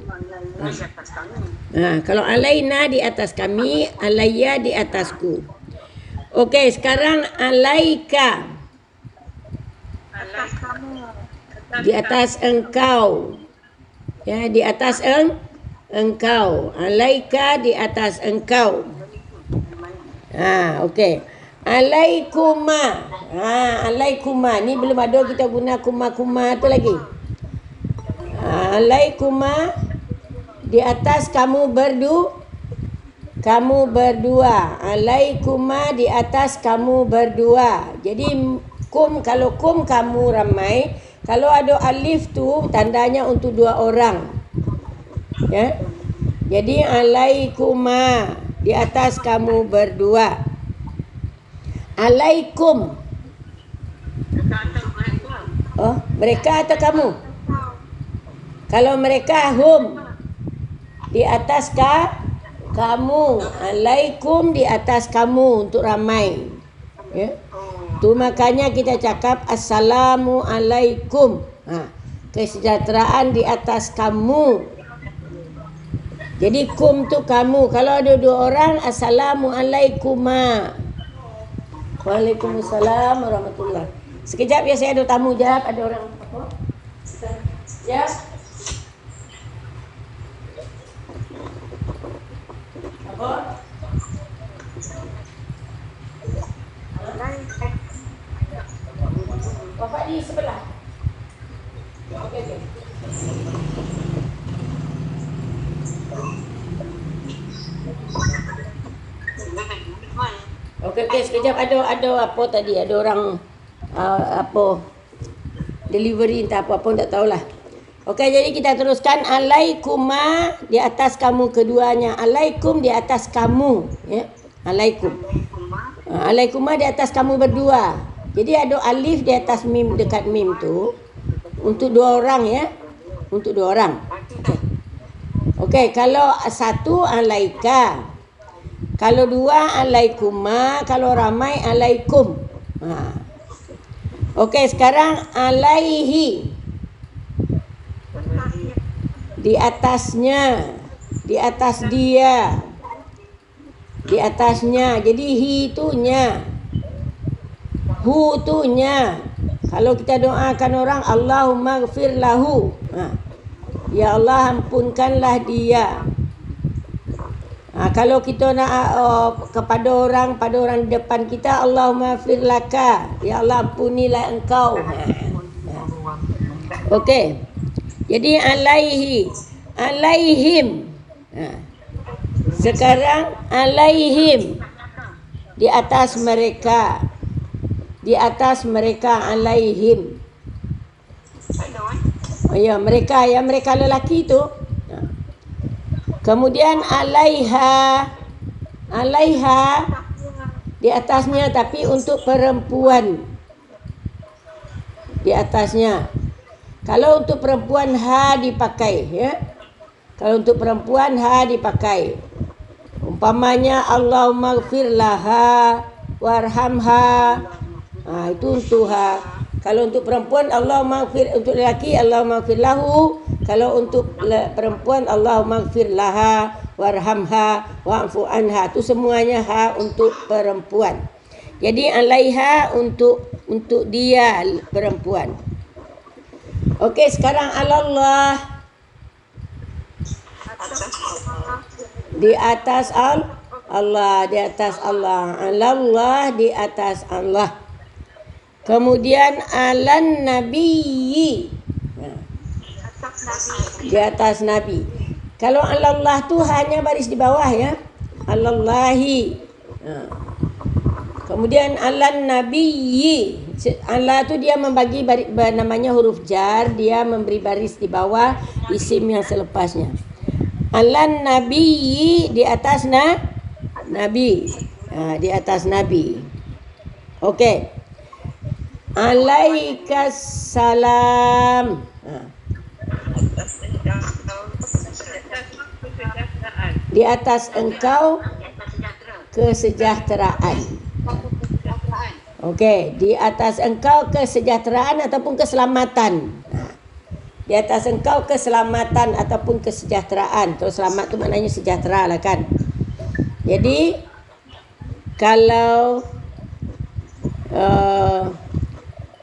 Kalau alaina di atas kami, alayya di atasku. Okey, sekarang alaika. Di atas engkau. Ya, di atas engkau. Alaika di atas engkau. Okey. Alaikuma. Alaikuma. Ni belum ada kita guna kuma tu lagi. Alaikuma di atas kamu berdua. Alaikuma di atas kamu berdua. Jadi kalau kum kamu ramai, kalau ada alif tu tandanya untuk dua orang. Ya. Jadi alaikuma di atas kamu berdua. Alaikum. Mereka atau kamu? Kalau mereka hum di atas kamu, alaikum di atas kamu untuk ramai. Ya. Tu makanya kita cakap assalamualaikum. Kesejahteraan di atas kamu. Jadi kum tu kamu. Kalau ada 2 orang, assalamualaikuma. Waalaikumsalam warahmatullahi. Sekejap ya, saya ada tamu jap. Ada orang apa? Ya. Apa? Bapak di sebelah. Okey. Okey, sekejap ada apa tadi? Ada orang apa delivery entah apa-apa tak tahulah. Okey, jadi kita teruskan alaikuma di atas kamu keduanya. Alaikum di atas kamu, ya. Alaikum. Alaikuma di atas kamu berdua. Jadi ada alif di atas mim dekat mim tu untuk 2 orang, ya. Untuk 2 orang. Okey, kalau 1 alaika. Kalau 2 alaikuma, kalau ramai alaikum. Okey, sekarang alaihi. Di atasnya, di atas dia. Di atasnya. Jadi hi tu nya. Hu tu nya. Kalau kita doakan orang, Allahumma ghfir lahu. Ya Allah, ampunkanlah dia. Kalau kita nak kepada orang di depan kita, Allahumma ghfir laka. Ya Allah, ampunilah engkau. Okey. Jadi alaihi, alaihim. Sekarang alaihim. Di atas mereka. Di atas mereka alaihim. Ya, mereka, ya, mereka lelaki tu. Kemudian alaiha. Alaiha di atasnya, tapi untuk perempuan. Di atasnya. Kalau untuk perempuan ha dipakai, ya. Kalau untuk perempuan ha dipakai. Umpamanya Allahumma ghfir laha warhamha. Itu untuk ha. Kalau untuk perempuan Allahumma ghfir, untuk lelaki Allahumma ghfir lahu. Kalau untuk perempuan Allahumma ghfir laha warhamha wa'fu anha. Itu semuanya ha untuk perempuan. Jadi alaiha untuk dia perempuan. Okey, sekarang alallah. Di atas Allah, di atas Allah. Alallah di atas Allah. Kemudian alan nabiyyi. Di atas Nabi. Kalau Allah tu hanya baris di bawah, ya. Allahi. Kemudian alan nabiyyi. Allah tu dia membagi namanya huruf jar, dia memberi baris di bawah isim yang selepasnya. Alan nabiyyi di atas Nabi. Di atas Nabi. Okey. Alaikas salam. Di atas engkau kesejahteraan. Okey, di atas engkau kesejahteraan ataupun keselamatan. Di atas engkau keselamatan ataupun kesejahteraan. Terus selamat tu maknanya sejahtera lah kan. Jadi kalau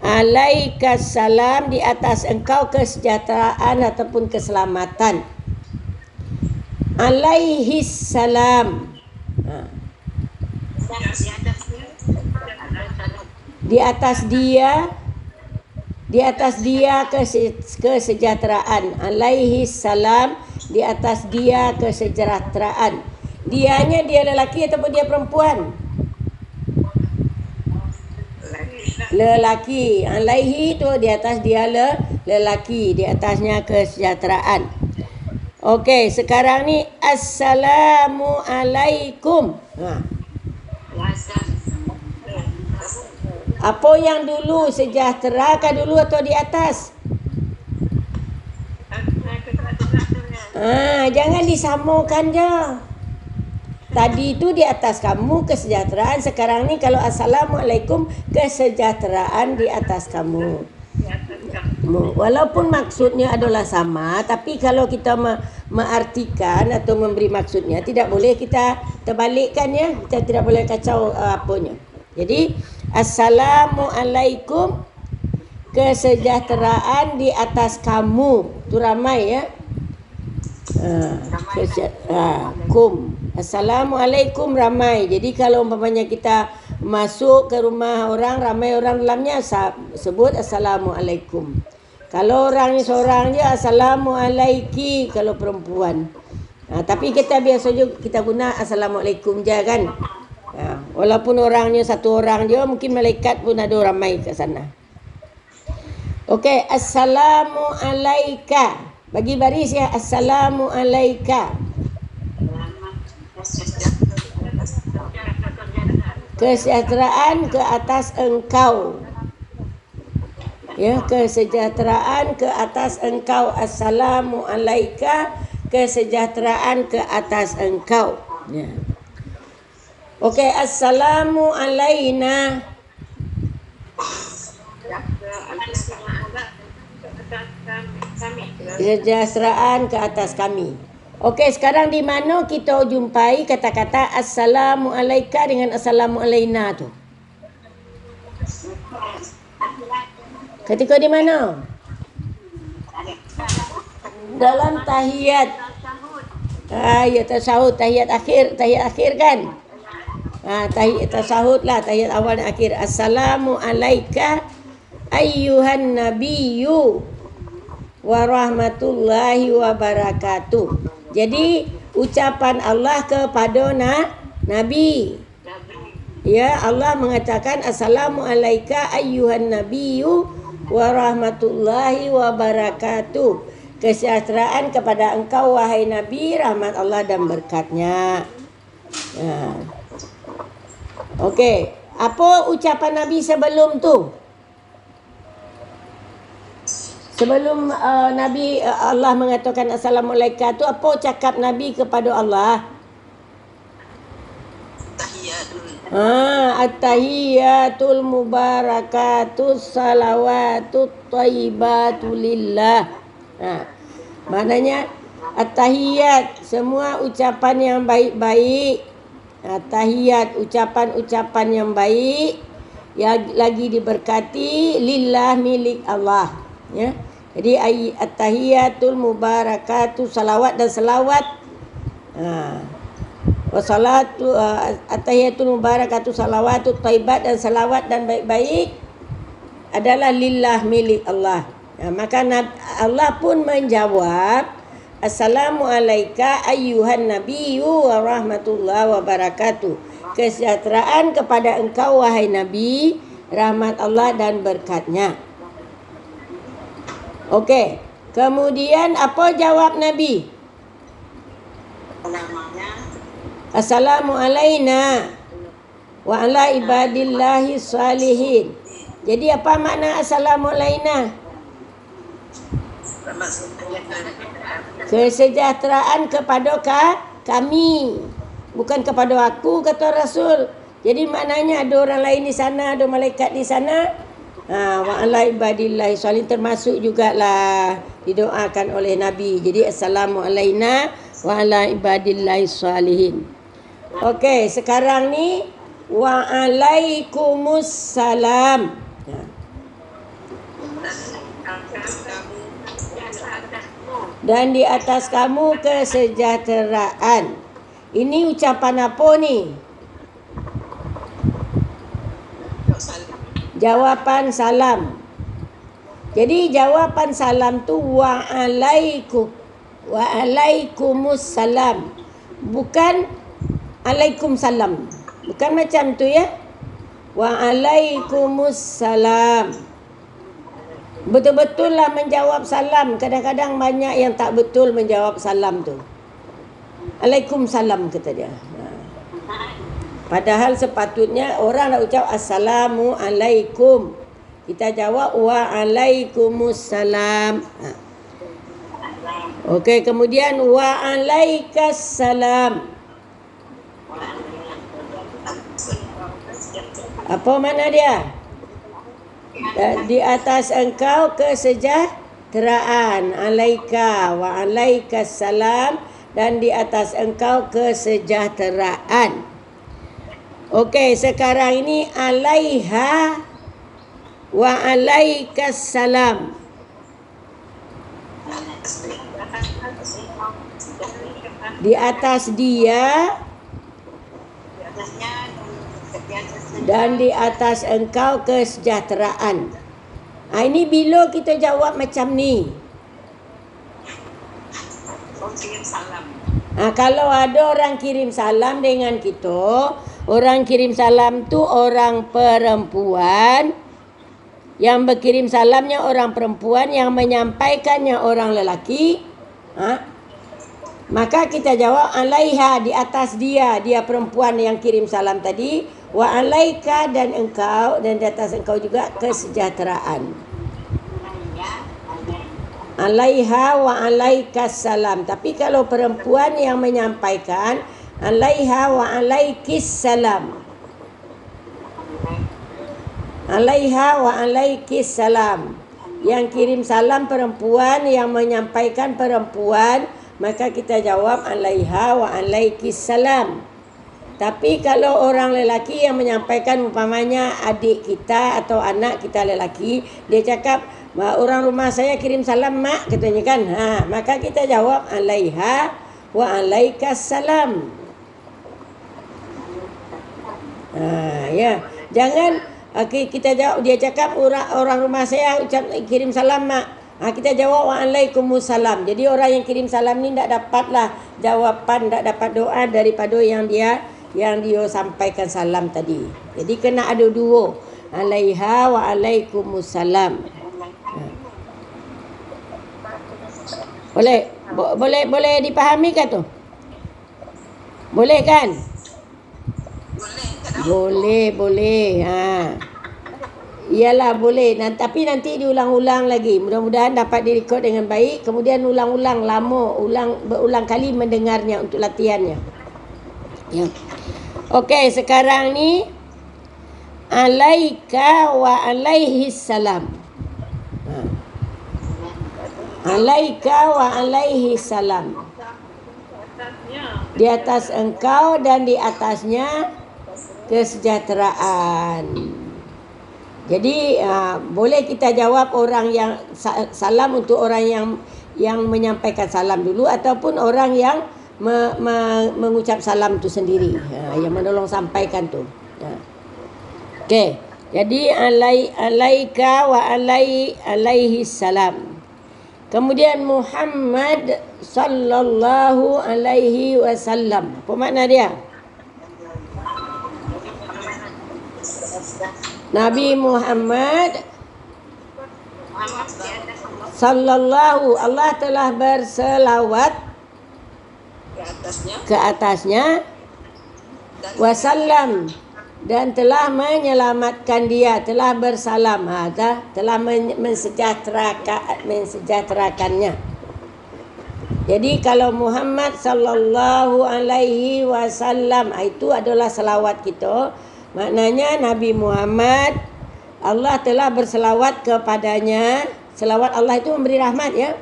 alaikas salam, di atas engkau kesejahteraan ataupun keselamatan. Alaihis salam. Di atas dia kesejahteraan. Alaihis salam, di atas dia kesejahteraan. Dianya dia lelaki ataupun dia perempuan? Lelaki. Alaihi tu di atas dia lelaki, di atasnya kesejahteraan. Okey, sekarang ni assalamualaikum. Apa yang dulu, sejahtera kah dulu atau di atas? Jangan disamakan je. Tadi itu di atas kamu kesejahteraan, sekarang ni kalau assalamualaikum kesejahteraan di atas kamu. Walaupun maksudnya adalah sama, tapi kalau kita mengartikan atau memberi maksudnya, tidak boleh kita terbalikkan ya. Kita tidak boleh kacau apanya. Jadi assalamualaikum kesejahteraan di atas kamu. Itu ramai ya. Kum. Assalamualaikum ramai. Jadi kalau umpamanya kita masuk ke rumah orang, ramai orang dalamnya, sebut assalamualaikum. Kalau orangnya seorang je, assalamualaiki kalau perempuan. Tapi kita biasa juga kita guna assalamualaikum je kan. Walaupun orangnya satu orang je, mungkin malaikat pun ada ramai kat sana. Okey, assalamualaika. Bagi baris ya, assalamualaika. Kesejahteraan ke atas engkau. Ya, kesejahteraan ke atas engkau. Assalamualaika, kesejahteraan ke atas engkau. Ya. Okey, assalamu alaina. Kesejahteraan ke atas kami. Okey, sekarang di mana kita jumpai kata-kata assalamu alaika dengan assalamu alaina tu? Ketika di mana? Dalam tahiyat. Ya tasahud, tahiyat akhir kan? Tahiyat tasahud lah, tahiyat awal dan akhir. Assalamu alaika ayyuhan nabiyyu wa rahmatullahi wa barakatuh. Jadi ucapan Allah kepada Nabi. Ya, Allah mengatakan assalamu alaika ayyuhan nabiyyu wa rahmatullahi wa barakatuh. Kesejahteraan kepada engkau wahai Nabi, rahmat Allah dan berkatnya. Ya. Okey, apa ucapan Nabi sebelum tu? Sebelum Nabi Allah mengatakan assalamualaikum tu, apa cakap Nabi kepada Allah? At-tahiyatul mubarakatus salawatut thayyibatu lillah. Maknanya at-tahiyat, semua ucapan yang baik-baik. Tahiyat, ucapan-ucapan yang baik yang lagi diberkati lillah, milik Allah. Ya. Jadi at-tahiyatul mubarakatuh, salawat dan selawat. Wassalatu at-tahiyatul mubarakatuh, salawatut thayyibat dan salawat dan baik-baik adalah lillah, milik Allah. Maka Allah pun menjawab assalamu alaika ayyuhan nabiyyu wa rahmatullahi wa barakatuh. Kesejahteraan kepada engkau wahai Nabi, rahmat Allah dan berkatnya. Okey, kemudian apa jawab Nabi? Assalamu alaina wa ala ibadillahi salihin. Jadi apa makna assalamu alaina? Kesejahteraan kepada kami, bukan kepada aku, kata Rasul. Jadi maknanya ada orang lain di sana, ada malaikat di sana. Wa ala ibadillahi salihin termasuk jugalah didoakan oleh Nabi. Jadi assalamu alaina wa ala ibadillahi salihin. Okey, sekarang ni wa alaikumussalam. Dan di atas kamu kesejahteraan. Ini ucapan apa ni? Jawapan salam. Jadi jawapan salam tu wa alaikumussalam. Bukan Waalaikumsalam. Bukan macam tu ya. Waalaikumsalam. Betul-betul lah menjawab salam. Kadang-kadang banyak yang tak betul menjawab salam tu. Waalaikumsalam kata dia. Padahal sepatutnya orang nak ucap assalamualaikum. Kita jawab waalaikumsalam. Okey, kemudian waalaikumsalam. Apa mana dia? Di atas engkau kesejahteraan. Alaika wa alaikas salam. Dan di atas engkau kesejahteraan. Okey, sekarang ini alaiha wa alaikas salam. Di atas dia dan di atas engkau kesejahteraan. Ini bila kita jawab macam ni. Kalau ada orang kirim salam dengan kita, orang kirim salam tu orang perempuan, yang berkirim salamnya orang perempuan, yang menyampaikannya orang lelaki, maka kita jawab alaiha, di atas dia perempuan yang kirim salam tadi, wa alaika, dan engkau, dan di atas engkau juga kesejahteraan. Alaiha wa alaikas salam. Tapi kalau perempuan yang menyampaikan, alaiha wa alaikis salam. Alaiha wa alaikis salam. Yang kirim salam perempuan, yang menyampaikan perempuan, maka kita jawab alaiha wa alaikis salam. Tapi kalau orang lelaki yang menyampaikan, umpamanya adik kita atau anak kita lelaki, dia cakap, orang rumah saya kirim salam mak, katanya kan. Maka kita jawab alaiha wa alaikas salam. Ya. Jangan kita jawab, dia cakap orang rumah saya kirim salam mak. Kita jawab waalaikumsalam. Jadi orang yang kirim salam ni tak dapatlah jawapan, tak dapat doa daripada yang dia sampaikan salam tadi. Jadi kena ada dua. Alaiha wa alaikumussalam. Boleh dipahami kan tu? Boleh kan? Boleh. Iyalah boleh. Tapi nanti diulang-ulang lagi. Mudah-mudahan dapat direkod dengan baik. Kemudian ulang-ulang lama, berulang kali mendengarnya untuk latihannya. Ya. Okey, sekarang ni alaika wa alaihis salam. Alaika wa alaihis salam. Di atas engkau dan di atasnya kesejahteraan. Jadi boleh kita jawab orang yang salam untuk orang yang menyampaikan salam dulu, ataupun orang yang mengucap salam tu sendiri, yang menolong sampaikan tu. Okey. Jadi alaika wa alaihi salam. Kemudian Muhammad sallallahu alaihi wasallam. Apa makna dia? Nabi Muhammad sallallahu, Allah telah berselawat ke atasnya, wasallam, dan telah menyelamatkan dia, telah bersalam, telah mensejahterakannya. Jadi kalau Muhammad sallallahu alaihi wasallam, itu adalah selawat kita. Maknanya Nabi Muhammad, Allah telah berselawat kepadanya. Selawat Allah itu memberi rahmat, ya.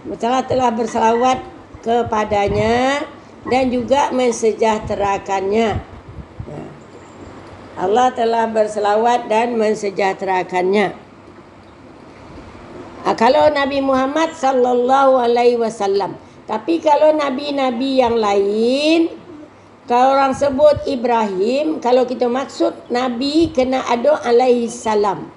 Allah telah berselawat kepadanya dan juga mensejahterakannya. Allah telah berselawat dan mensejahterakannya. Kalau Nabi Muhammad sallallahu alaihi wasallam. Tapi kalau nabi-nabi yang lain, kalau orang sebut Ibrahim, kalau kita maksud nabi kena ada alaihi salam.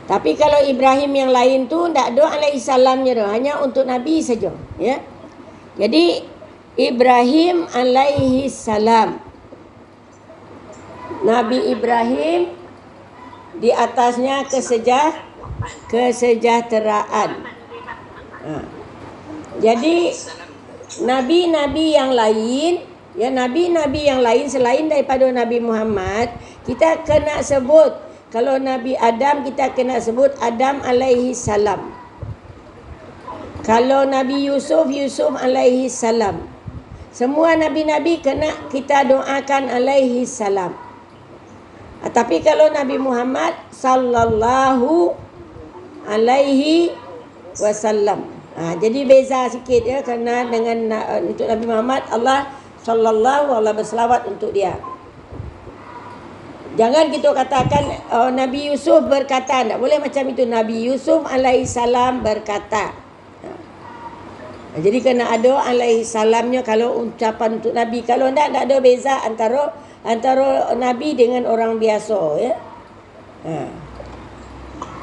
Tapi kalau Ibrahim yang lain tu tak ada alaihi salamnya dah, hanya untuk nabi saja, ya. Jadi Ibrahim alaihi salam. Nabi Ibrahim di atasnya kesejahteraan. Jadi nabi-nabi yang lain, ya, nabi-nabi yang lain selain daripada Nabi Muhammad, kita kena sebut. Kalau Nabi Adam, kita kena sebut Adam alaihi salam. Kalau Nabi Yusuf, Yusuf alaihi salam. Semua nabi-nabi kena kita doakan alaihi salam. Tapi kalau Nabi Muhammad sallallahu alaihi wasallam. Jadi beza sikit ya, kerana dengan untuk Nabi Muhammad Allah sallallahu alaihi berselawat untuk dia. Jangan kita katakan Nabi Yusuf berkata, tak boleh macam itu. Nabi Yusuf alaihi salam berkata. Jadi kena ada alaihi salamnya kalau ucapan untuk Nabi. Kalau tak ada beza antara Nabi dengan orang biasa ya.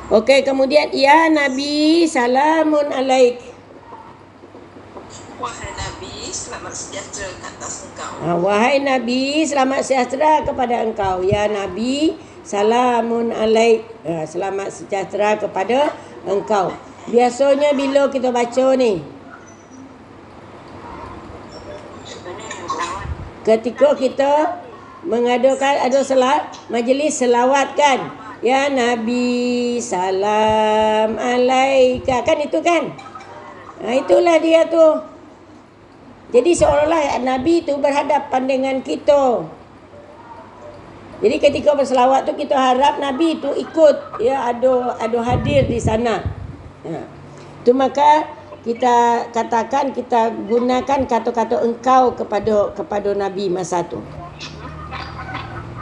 Okey, kemudian ya Nabi salamun alaik. Wahai Nabi, selamat sejahtera ke atas engkau. Wahai Nabi, selamat sejahtera kepada engkau. Ya Nabi, salamun alaik. Selamat sejahtera kepada engkau. Biasanya bila kita baca ni, ketika kita mengadakan majlis selawat kan. Ya Nabi, salam alaika. Kan itu kan? Itulah dia tu. Jadi seolah-olah Nabi tu berhadapan dengan kita. Jadi ketika berselawat tu kita harap Nabi tu ikut, ya, ada hadir di sana. Tu maka kita katakan, kita gunakan kata-kata engkau kepada Nabi masa tu.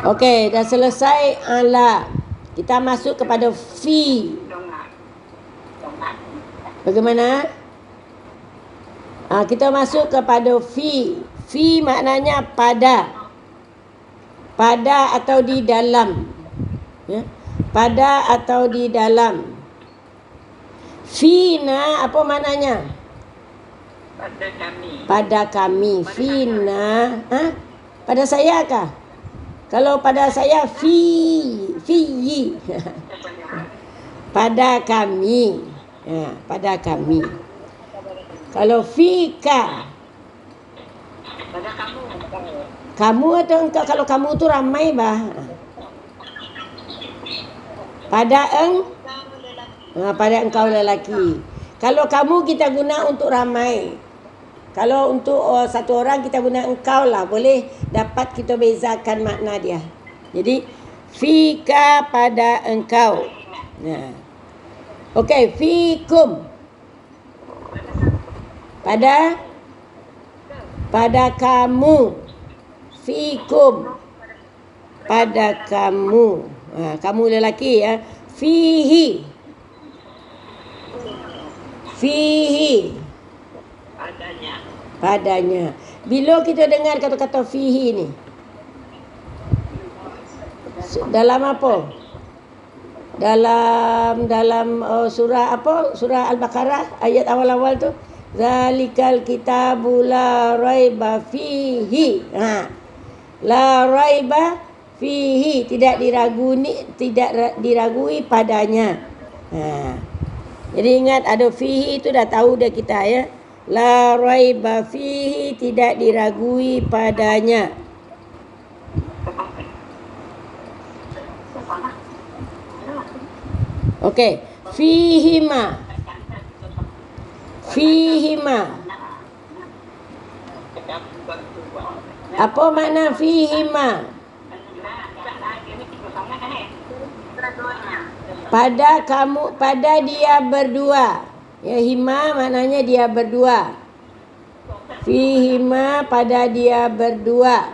Okey, dah selesai ala. Kita masuk kepada fi. Bagaimana? Kita masuk kepada fi. Fi maknanya pada. Pada atau di dalam. Ya? Pada atau di dalam. Fina apa maknanya? Pada kami. Pada kami. Fina. Pada saya kah? Kalau pada saya fi. Pada kami. Pada kami. Kalau fika, Pada kamu. kamu atau engkau? Kalau kamu tu ramai bah. Pada pada engkau lelaki. Kalau kamu kita guna untuk ramai. Kalau untuk satu orang kita guna engkau lah. Boleh dapat kita bezakan makna dia. Jadi fika pada engkau. Okey, fikum. Pada kamu. Fikum. Pada kamu. Kamu lelaki ya. Fihi. Padanya. Bila kita dengar kata-kata fihi ni, dalam apa? Dalam surah apa? Surah Al-Baqarah ayat awal-awal tu. Zalikal kitabu la raiba fihi. La raiba fihi, tidak diragui padanya. Jadi ingat ada fihi itu dah tahu dah kita ya. La raiba fihi, tidak diragui padanya. Okey, fihima. Apa makna fihima? Pada kamu, pada dia berdua. Ya, hima maknanya dia berdua. Fihima, pada dia berdua.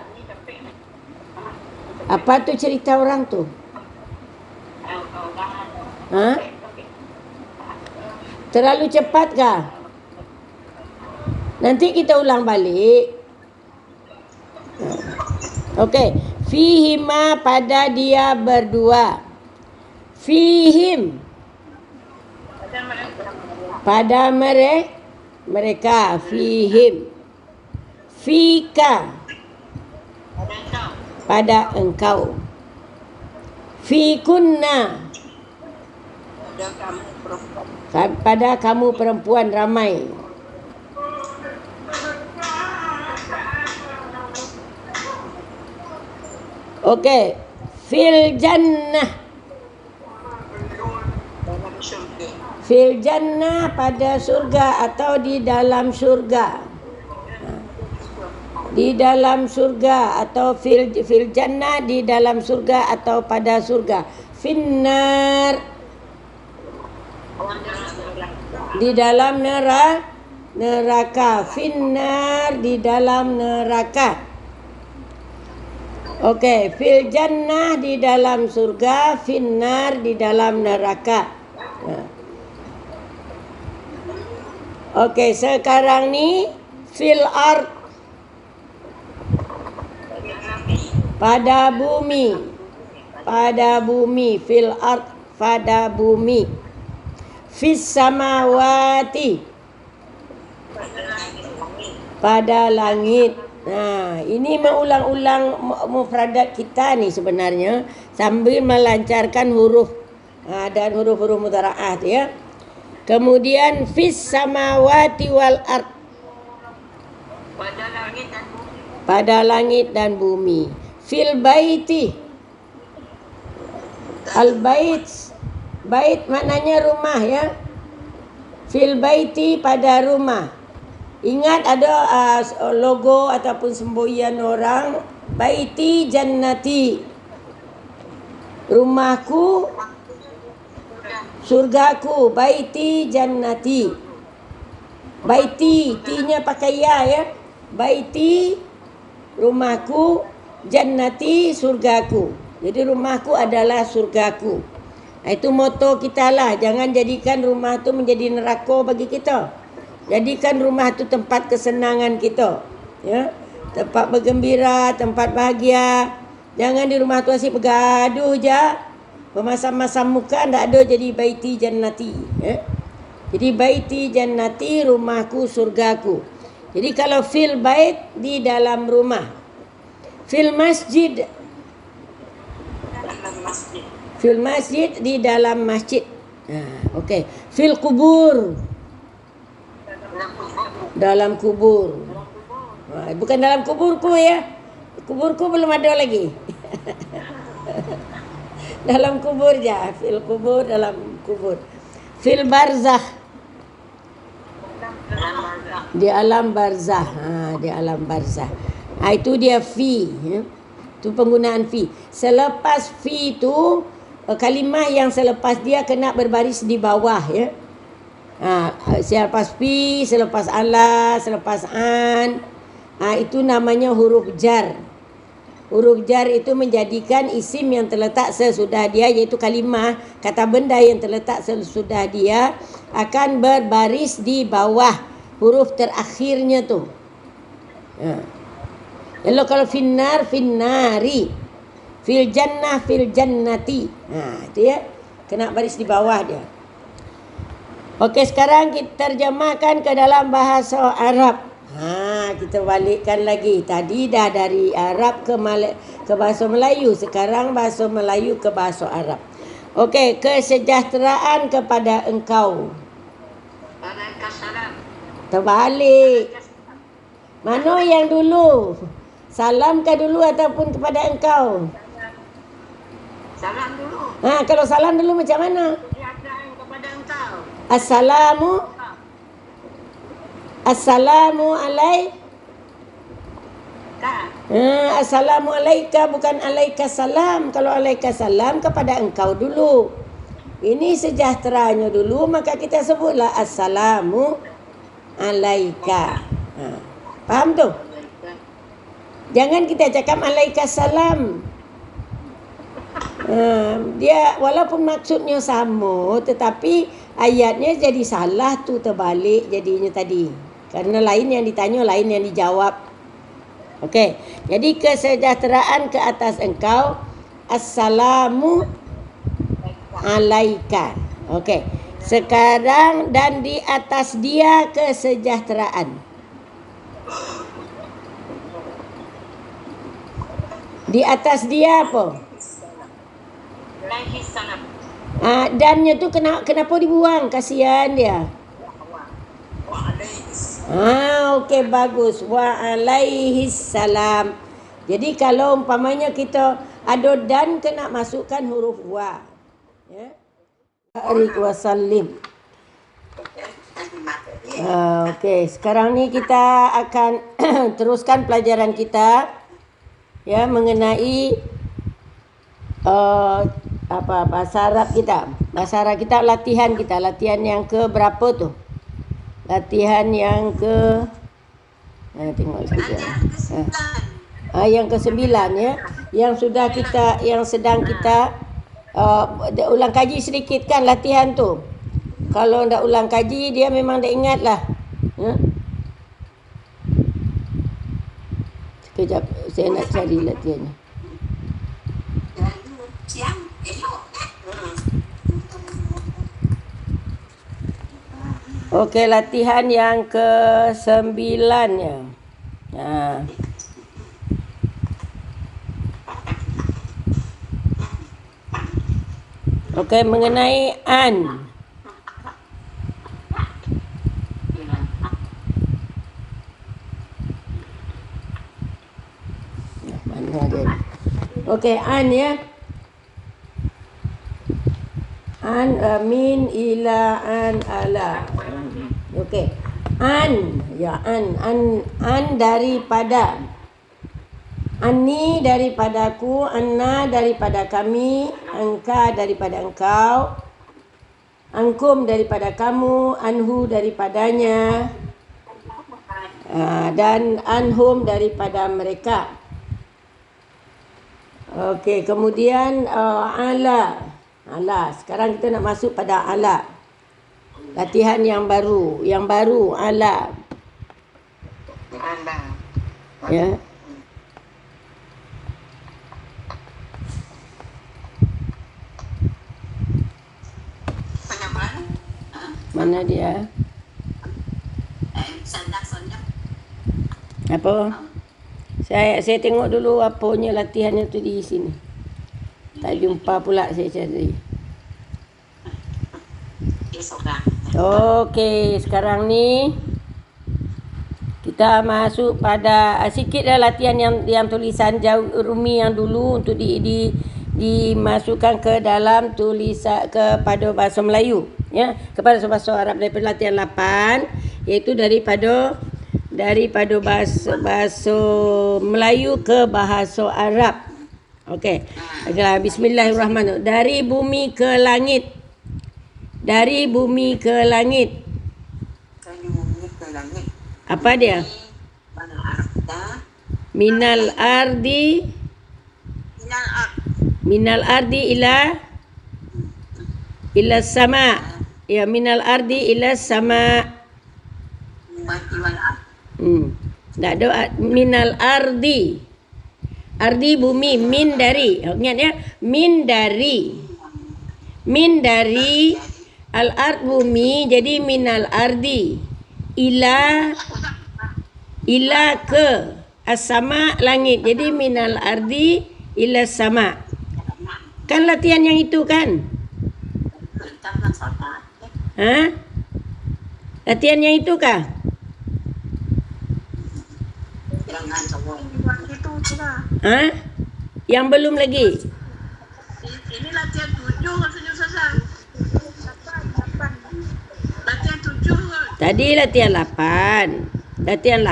Apa tu cerita orang tu? Terlalu cepat kah? Nanti kita ulang balik. Okey, fihima, pada dia berdua. Fihim, pada mereka. Fihim. Fika, pada engkau. Fikunna, pada kamu perempuan ramai. Okey, fil jannah. Fil jannah, pada surga atau di dalam surga. Di dalam surga atau fil jannah, di dalam surga atau pada surga. Finnar, di dalam neraka. Finnar, di dalam neraka. Okey, fil jannah di dalam surga, finnar di dalam neraka. Okey, sekarang ni fil ard, pada bumi. Pada bumi, fil ard, pada bumi. Fis samawati, pada langit. Nah, ini mengulang-ulang mufradat kita ni sebenarnya sambil melancarkan huruf dan huruf-huruf mudhara'ah ya. Kemudian fis samawati wal ard, pada langit dan bumi. Fil baiti, al bait, bait maknanya rumah ya. Fil baiti, pada rumah. Ingat ada logo ataupun semboyan orang, baiti jannati, rumahku surgaku, baiti jannati. Baiti, T-nya pakai ya ya. Baiti rumahku, jannati surgaku. Jadi rumahku adalah surgaku. Itu moto kita lah, jangan jadikan rumah tu menjadi neraka bagi kita. Jadikan rumah tu tempat kesenangan kita, ya, tempat bergembira, tempat bahagia. Jangan di rumah tu asyik bergaduh je, bermasam-masam muka, tak ada jadi baiti jannati, ya. Jadi baiti jannati, rumahku surgaku. Jadi kalau fil bait, di dalam rumah. Fil masjid, fil masjid, di dalam masjid. Okey. Fil kubur, dalam kubur. Bukan dalam kuburku ya. Kuburku belum ada lagi. Dalam kubur je. Fil kubur, dalam kubur. Fil barzakh, di alam barzah. Di alam barzah. Itu dia fi ya. Itu penggunaan fi. Selepas fi tu, kalimah yang selepas dia kena berbaris di bawah ya. Selepas fi, selepas ala, selepas an, itu namanya huruf jar. Huruf jar itu menjadikan isim yang terletak sesudah dia, iaitu kalimah, kata benda yang terletak sesudah dia akan berbaris di bawah huruf terakhirnya tu. Lalu kalau finnar, finnari, fil jannah, fil jannati. Itu ya, kena baris di bawah dia. Okey, sekarang kita terjemahkan ke dalam bahasa Arab. Kita balikkan lagi. Tadi dah dari Arab ke bahasa Melayu. Sekarang bahasa Melayu ke bahasa Arab. Okey, kesejahteraan kepada engkau. Terbalik. Mana yang dulu? Salam ke dulu ataupun kepada engkau? Salam dulu. Kalau salam dulu macam mana? Kepada engkau. Assalamu alaika. Assalamu alaika, bukan alaika salam. Kalau alaika salam kepada engkau dulu. Ini sejahteranya dulu, maka kita sebutlah assalamu alaika. Faham tu? Jangan kita cakap alaika salam. Dia walaupun maksudnya sama, tetapi ayatnya jadi salah tu, terbalik jadinya tadi. Karena lain yang ditanya, lain yang dijawab. Okey. Jadi kesejahteraan ke atas engkau, assalamu alaika. Okey. Sekarang dan di atas dia kesejahteraan. Di atas dia apa? Dannya tu kenapa dibuang? Kasihan dia. Okey, bagus. Wa alaihis salam. Jadi kalau umpamanya kita ada dan, kena masukkan huruf wa. Ya. Barik wa sallim. Okey, sekarang ni kita akan teruskan pelajaran kita ya mengenai bahasa Arab kita. Bahasa Arab kita latihan yang ke berapa tu? Latihan yang ke tengok saja. Yang ke-9 ya. Yang sedang kita ulang kaji sedikit kan latihan tu. Kalau ndak ulang kaji dia memang dah ingat lah. Ya. Sekejap saya nak cari latihannya. Okey, latihan yang ke-9 ya. Okey, mengenai an. Mana dia? Okey, an ya. An, min, ila, an, ala. Okey. An, ya an daripada. Ani daripadaku, anna daripada kami, angka daripada engkau, angkum daripada kamu, anhu daripadanya, dan anhum daripada mereka. Okey, kemudian ala. Sekarang kita nak masuk pada ala. Latihan yang baru, ala. Ya. Mana dia? Apa? Saya tengok dulu apanya latihannya tu di sini. Tak jumpa pula saya cari. Okey, sekarang ni kita masuk pada sikit dah latihan yang tulisan jauh rumi yang dulu untuk dimasukkan ke dalam tulisan kepada bahasa Melayu ya, kepada bahasa Arab daripada latihan 8 iaitu daripada bahasa Melayu ke bahasa Arab. Okey. Bismillahirrahmanirrahim. Dari bumi ke langit. Apa dia? Minal ardi ila sama. Ya, minal ardi ila sama. Tak ada minal ardi. Ardi bumi, min dari. Ingat ya, min dari al-ard bumi, jadi minal ardi ila ke as-sama langit, jadi minal ardi ila sama. Kan latihan yang itu kan? Latihan yang itu kah? Yang belum lagi. Ini latihan 7 rasanya Ustazah. Latihan 7. Tadi latihan 8. Latihan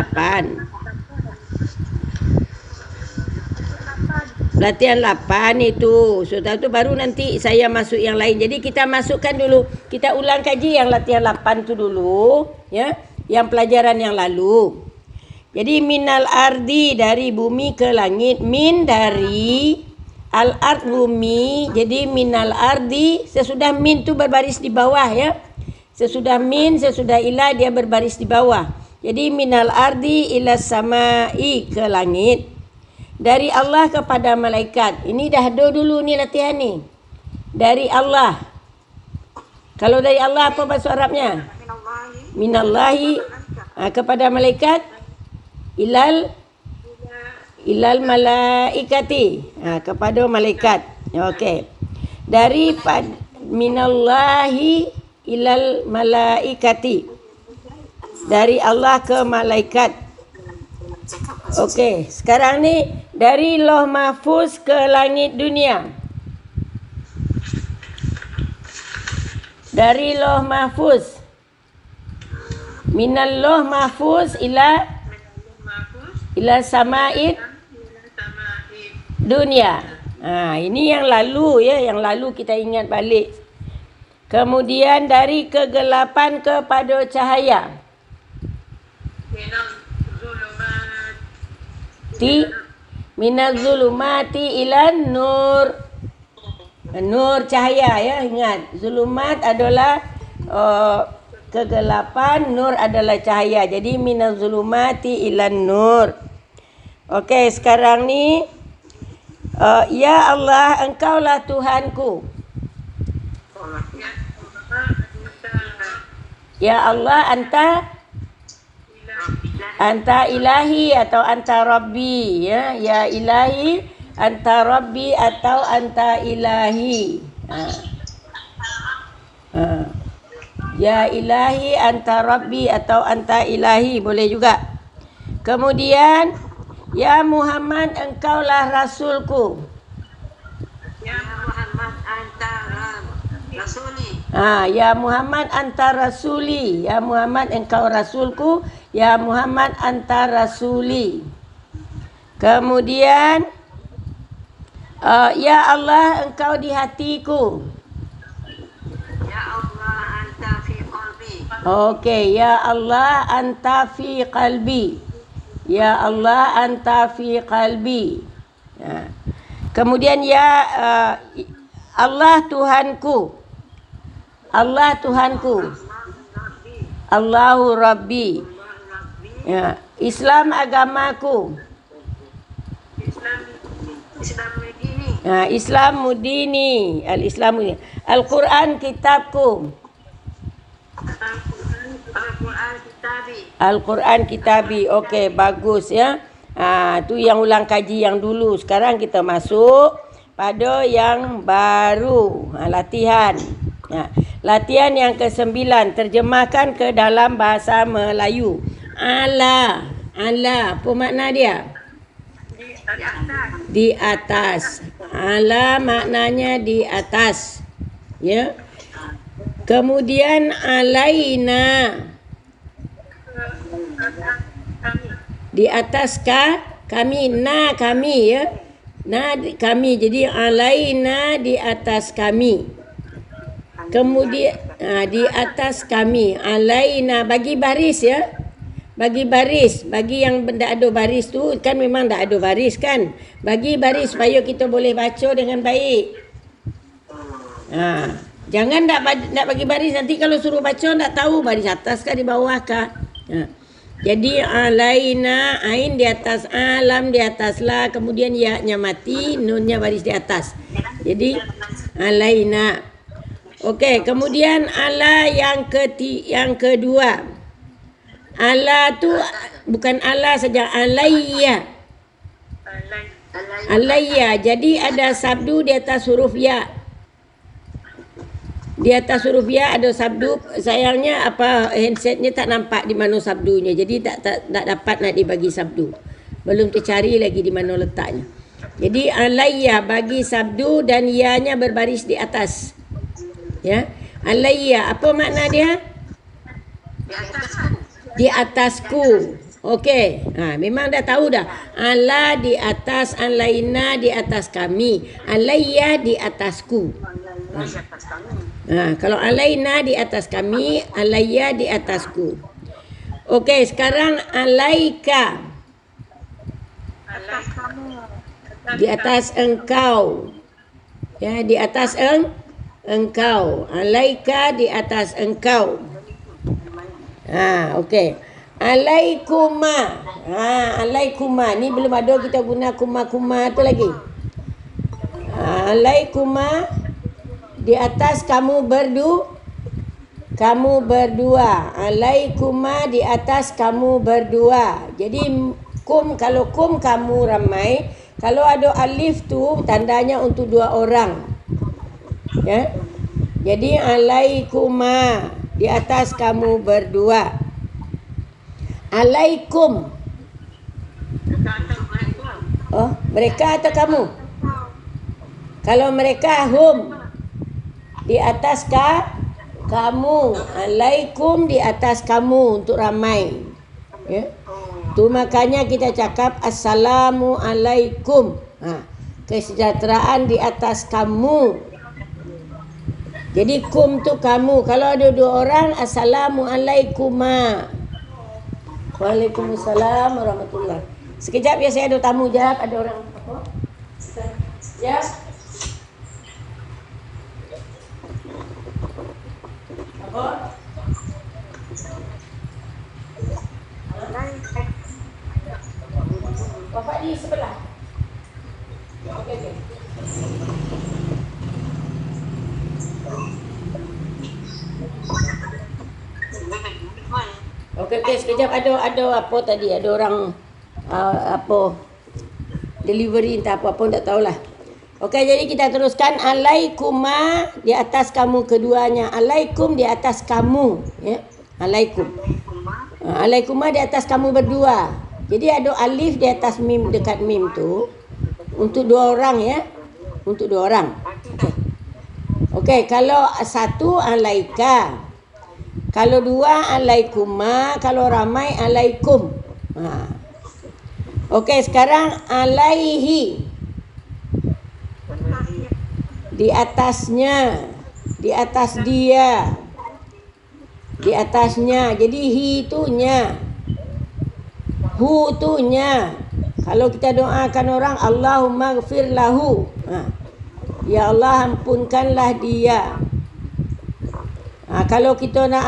8 itu. Sudah tu baru nanti saya masuk yang lain. Jadi kita masukkan dulu. Kita ulang kaji yang latihan 8 tu dulu, ya. Yang pelajaran yang lalu. Jadi minal ardi dari bumi ke langit, min dari al-ard bumi, jadi minal ardi, sesudah min tu berbaris di bawah ya. Sesudah min, sesudah ila dia berbaris di bawah. Jadi minal ardi ila samai ke langit. Dari Allah kepada malaikat. Ini dah ada dulu ni latihan ni. Dari Allah. Kalau dari Allah apa bahasa Arabnya? Minallahi. Kepada malaikat. Ilal malaikati. Kepada malaikat. Okey. Dari minallahi ilal malaikati. Dari Allah ke malaikat. Okey, sekarang ni dari Lauh Mahfuz ke langit dunia. Dari Lauh Mahfuz. Minal Lauh Mahfuz ila ila sama'id sama'id dunia. Ini yang lalu ya, yang lalu kita ingat balik. Kemudian dari kegelapan kepada cahaya. minal zulumat Minaz zulumati ilan nur. Nur cahaya ya, ingat. Zulumat adalah kegelapan, nur adalah cahaya. Jadi minaz zulumati ilan nur. Okey, sekarang ni ya Allah, Engkaulah Tuhanku. Ya Allah, Anta ilahi atau anta rabbi ya. Ya ilahi, anta rabbi atau anta ilahi. Ya ilahi, anta rabbi atau anta ilahi, boleh juga. Kemudian ya Muhammad, engkaulah rasulku. ya Muhammad anta rasuli Ya Muhammad anta rasuli. Ya Muhammad, engkau rasulku. Ya Muhammad anta rasuli. Kemudian ya Allah, engkau di hatiku. ya Allah anta fi qalbi Okey, ya Allah anta fi qalbi. Ya Allah anta fi qalbi. Kemudian ya Allah Tuhanku. Allah Tuhanku. Allahu Rabbi. Ya, Islam agamaku. Islam begini Islam mudini. Al-Islam mudini. Al-Quran kitabku. Al-Quran kitabi Al-Quran kitabi. Okey, bagus ya. Tu yang ulang kaji yang dulu. Sekarang kita masuk pada yang baru. Latihan. Latihan yang ke-9. Terjemahkan ke dalam bahasa Melayu. Ala. Apa makna dia? Di atas. Ala maknanya di atas. Ya. Kemudian alaina. Di atas kami. Na kami ya. Na kami. Jadi alaina di atas kami. Kemudian di atas kami. Alaina, bagi baris ya. Bagi baris. Bagi yang tak ada baris tu kan memang tak ada baris kan. Bagi baris supaya kita boleh baca dengan baik. Jangan nak bagi baris, nanti kalau suruh baca tak tahu baris atas kah di bawah kah. Jadi alaina, ain di atas, alam di atas la, kemudian ya-nya mati, nunnya baris di atas. Jadi alaina. Okey, kemudian ala yang kedua. Ala tu bukan ala saja, alayya. Alayya. Jadi ada sabdu di atas huruf ya. Di atas huruf ya ada sabdu. Sayangnya handsetnya tak nampak di mana sabdunya. Jadi tak dapat nak dibagi sabdu. Belum tercari lagi di mana letaknya. Jadi alayya bagi sabdu dan ya-nya berbaris di atas. Ya. Alayya, apa makna dia? Di atasku. Okey. Memang dah tahu dah. Ala di atas, alaina di atas kami. Alayya di atasku. Kalau alaina di atas kami, alayya di atasku. Okey, sekarang alaika. Di atas engkau. Ya, di atas engkau. Alaika di atas engkau. Okey. Alaikuma. Alaikuma. Ni belum ada kita guna kuma tu lagi. Alaikuma di atas kamu berdua. Alaikuma di atas kamu berdua. Jadi kalau kum kamu ramai, kalau ada alif tu tandanya untuk dua orang. Ya. Jadi alaikuma di atas kamu berdua. Alaikum. Mereka atau kamu? Kalau mereka hum di atas kamu. Alaikum di atas kamu untuk ramai. Ya. Tu makanya kita cakap Assalamualaikum. Kesejahteraan di atas kamu. Jadi kum tu kamu. Kalau ada 2 orang, Assalamualaikuma. Waalaikumsalam warahmatullahi. Sekejap ya, saya ada tamu. Jap, ada orang apa? Ya. Apa? Bapak di sebelah. Okey. Okey, sekejap ada apa tadi? Ada orang apa delivery entah apa pun tak tahulah. Okey, jadi kita teruskan alaikuma di atas kamu keduanya. Alaikum di atas kamu, ya. Alaikum. Alaikuma di atas kamu berdua. Jadi ada alif di atas mim, dekat mim tu untuk 2 orang, ya. Untuk 2 orang. Okey, kalau 1 alaika. Kalau 2 alaikuma, kalau ramai alaikum. Okey, sekarang alaihi. Di atasnya, di atas dia. Di atasnya. Jadi hi tu nya. Hu tu nya. Kalau kita doakan orang, Allahumma ghfir lahu. Ya Allah, ampunkanlah dia. Kalau kita nak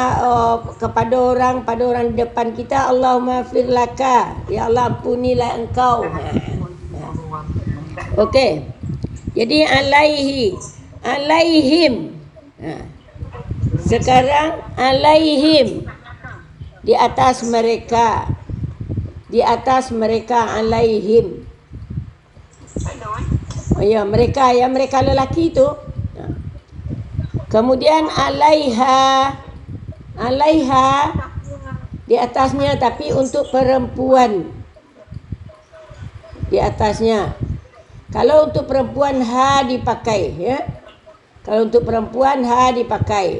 kepada orang di depan kita, Allahumma ghfir laka. Ya Allah, ampunilah engkau. Okey. Jadi alaihi, alaihim. Sekarang alaihim. Di atas mereka. Di atas mereka alaihim. Oh ya, mereka lelaki tu. Kemudian alaiha. Alaiha di atasnya, tapi untuk perempuan. Di atasnya. Kalau untuk perempuan ha dipakai, ya. Kalau untuk perempuan ha dipakai.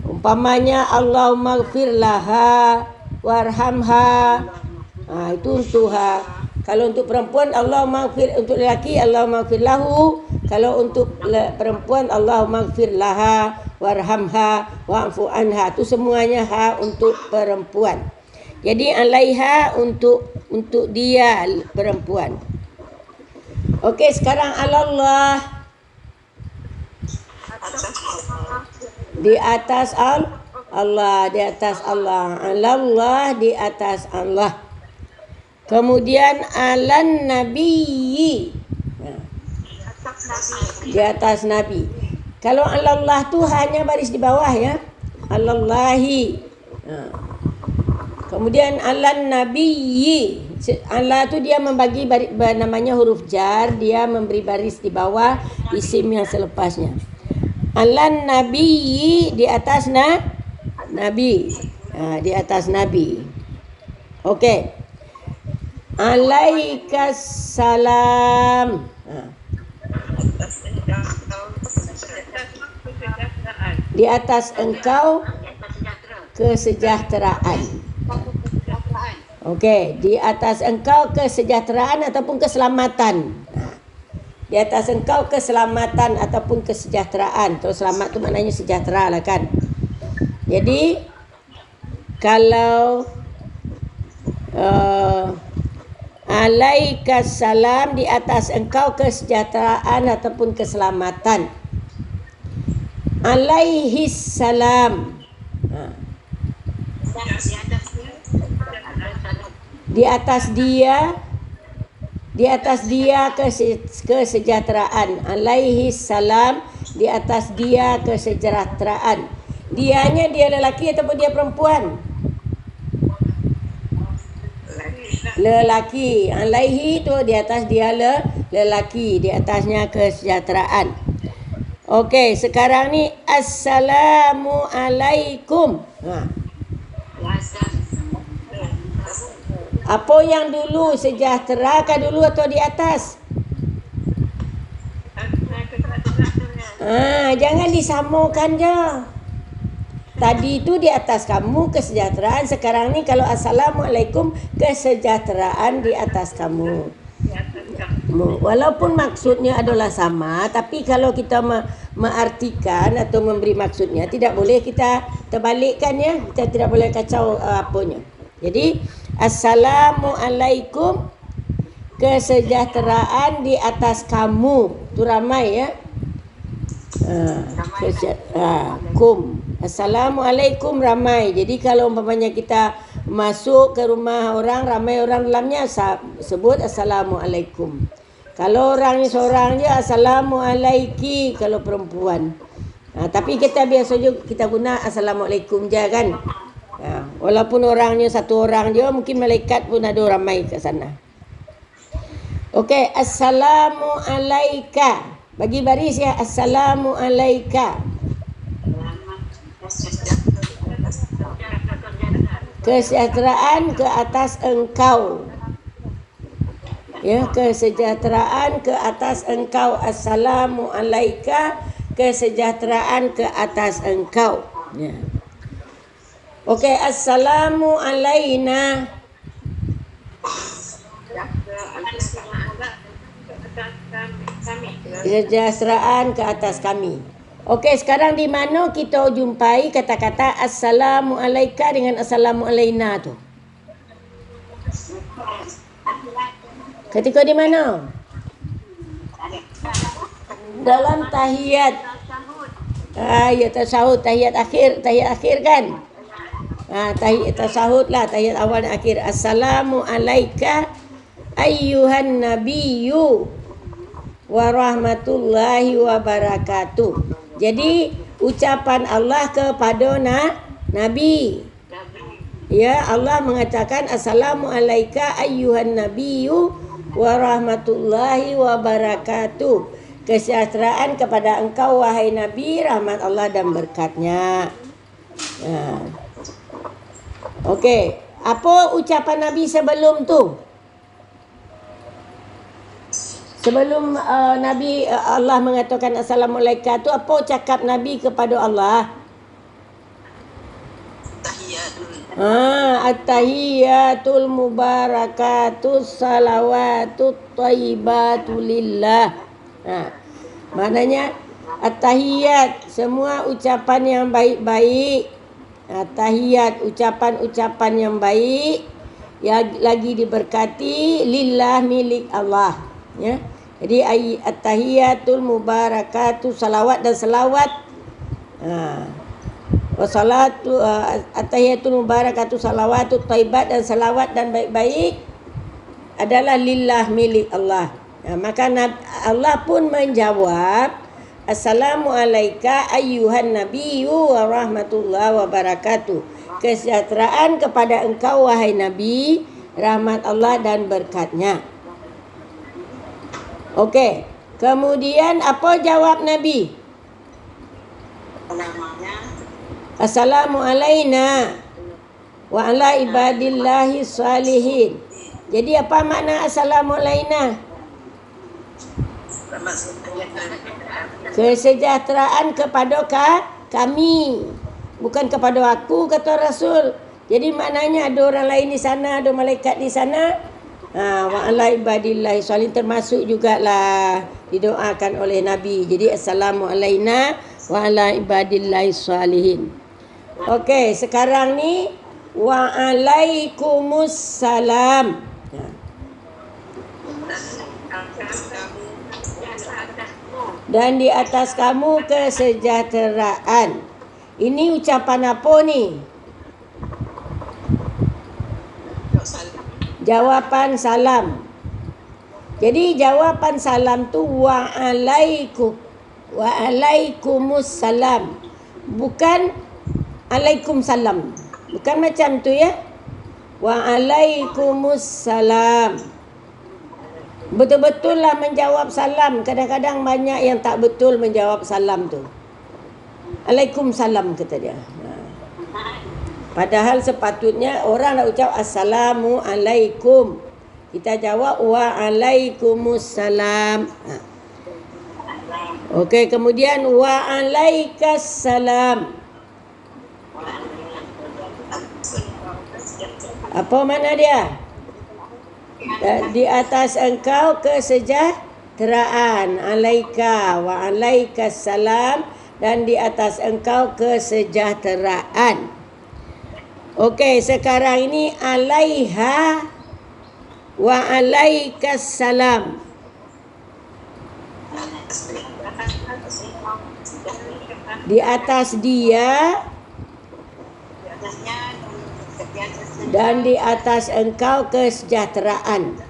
Umpamanya Allahumma ghfir laha warhamha. Itu untuk ha. Kalau untuk perempuan Allahumma ghfir, untuk lelaki Allahumma ghfir lahu. Kalau untuk perempuan Allahumma ghfir laha warhamha wa'fu anha. Itu semuanya ha untuk perempuan. Jadi alaiha untuk dia perempuan. Okey, sekarang alallah. Di atas Allah, di atas Allah. Alallah, di atas Allah. Kemudian alan nabiyyi. Di atas nabi. Kalau alallah tu hanya baris di bawah, ya. Alallahi. Kemudian alan nabiyyi. Allah tu dia membagi namanya huruf jar, dia memberi baris di bawah isim yang selepasnya. Alan nabiyyi, di atas nabi. Di atas nabi. Okey. Alaikas salam. Di atas engkau kesejahteraan. Okey, di atas engkau kesejahteraan ataupun keselamatan. Di atas engkau keselamatan ataupun kesejahteraan. Kalau selamat tu maknanya sejahtera lah kan. Jadi kalau alaikas salam, di atas engkau kesejahteraan ataupun keselamatan. Alaihis salam. Di atas dia kesejahteraan. Alaihis salam, di atas dia kesejahteraan. Dianya dia lelaki ataupun dia perempuan? Lelaki. Alaihi tu di atas dia lelaki, di atasnya kesejahteraan. Okey, sekarang ni Assalamualaikum. Apa yang dulu, sejahtera kah dulu atau di atas? Jangan disamakan je. Tadi itu di atas kamu kesejahteraan, sekarang ni kalau assalamualaikum kesejahteraan di atas kamu. Walaupun maksudnya adalah sama, tapi kalau kita mengartikan atau memberi maksudnya, tidak boleh kita terbalikkan ya. Kita tidak boleh kacau apanya. Jadi assalamualaikum kesejahteraan di atas kamu. Itu ramai ya. Kum. Assalamualaikum ramai. Jadi kalau umpamanya kita masuk ke rumah orang, ramai orang dalamnya, sebut assalamualaikum. Kalau orang ni seorang je, assalamualaiki kalau perempuan. Tapi kita biasa juga kita guna assalamualaikum je kan. Walaupun orangnya satu orang je, mungkin malaikat pun ada ramai kat sana. Okey, assalamualaika. Bagi baris ya, assalamualaika. Kesejahteraan ke atas engkau. Ya, kesejahteraan ke atas engkau. Assalamualaika, kesejahteraan ke atas engkau. Ya. Okey, assalamu alaina. Kesejahteraan ke atas kami. Okey, sekarang di mana kita jumpai kata-kata assalamu alaika dengan assalamu alaina tu? Ketika di mana? Dalam tahiyat. Ya, tasahud, tahiyat akhir kan? Tahiyat tasahud lah, tahiyat awal dan akhir. Assalamu alaika ayyuhan nabiyyu wa rahmatullahi wa barakatuh. Jadi ucapan Allah kepada Nabi. Ya, Allah mengatakan assalamu alaika ayyuhan nabiyyu wa rahmatullahi wa barakatuh. Kesejahteraan kepada engkau wahai Nabi, rahmat Allah dan berkatnya. Okey, apa ucapan Nabi sebelum tu? Sebelum Nabi Allah mengatakan assalamualaikum tu, apa cakap Nabi kepada Allah? At-tahiyatul mubarakatus salawatut thayyibatu lillah. Maknanya at-tahiyat, semua ucapan yang baik-baik. Tahiyat, ucapan-ucapan yang baik yang lagi diberkati lillah, milik Allah. Ya. Jadi at-tahiyatul mubarakatuh, salawat dan selawat. Wassalatu at-tahiyatul mubarakatuh, salawatut thayyibat dan selawat dan baik-baik adalah lillah, milik Allah. Maka Allah pun menjawab assalamu alaika ayyuhan nabiyyu wa rahmatullahi wa barakatuh. Kesejahteraan kepada engkau wahai Nabi, rahmat Allah dan berkatnya. Okey. Kemudian apa jawab Nabi? Assalamu alaina wa ala ibadillahi salihin. Jadi apa makna assalamu alaina? Kesejahteraan kepada kami, bukan kepada aku, kata Rasul. Jadi maknanya ada orang lain di sana, ada malaikat di sana. Wa ala ibadillahi salihin termasuk jugalah didoakan oleh Nabi. Jadi assalamu alaina wa ala ibadillahi salihin. Okey, sekarang ni wa alaikumussalam. Dan di atas kamu kesejahteraan. Ini ucapan apa ni? Jawapan salam. Jadi jawapan salam tu wa alaikumussalam. Bukan alaikumsalam. Bukan macam tu ya. Wa alaikumussalam. Betul-betul lah menjawab salam. Kadang-kadang banyak yang tak betul menjawab salam tu. Alaikumussalam kata dia. Padahal sepatutnya orang nak ucap assalamu alaikum. Kita jawab wa alaikumussalam. Okey, kemudian wa alaikassalam. Apa makna dia? Di atas engkau kesejahteraan. Alaika wa alaikas salam. Dan di atas engkau kesejahteraan. Okey, sekarang ini alaiha wa alaikas salam. Di atas dia dan di atas engkau kesejahteraan.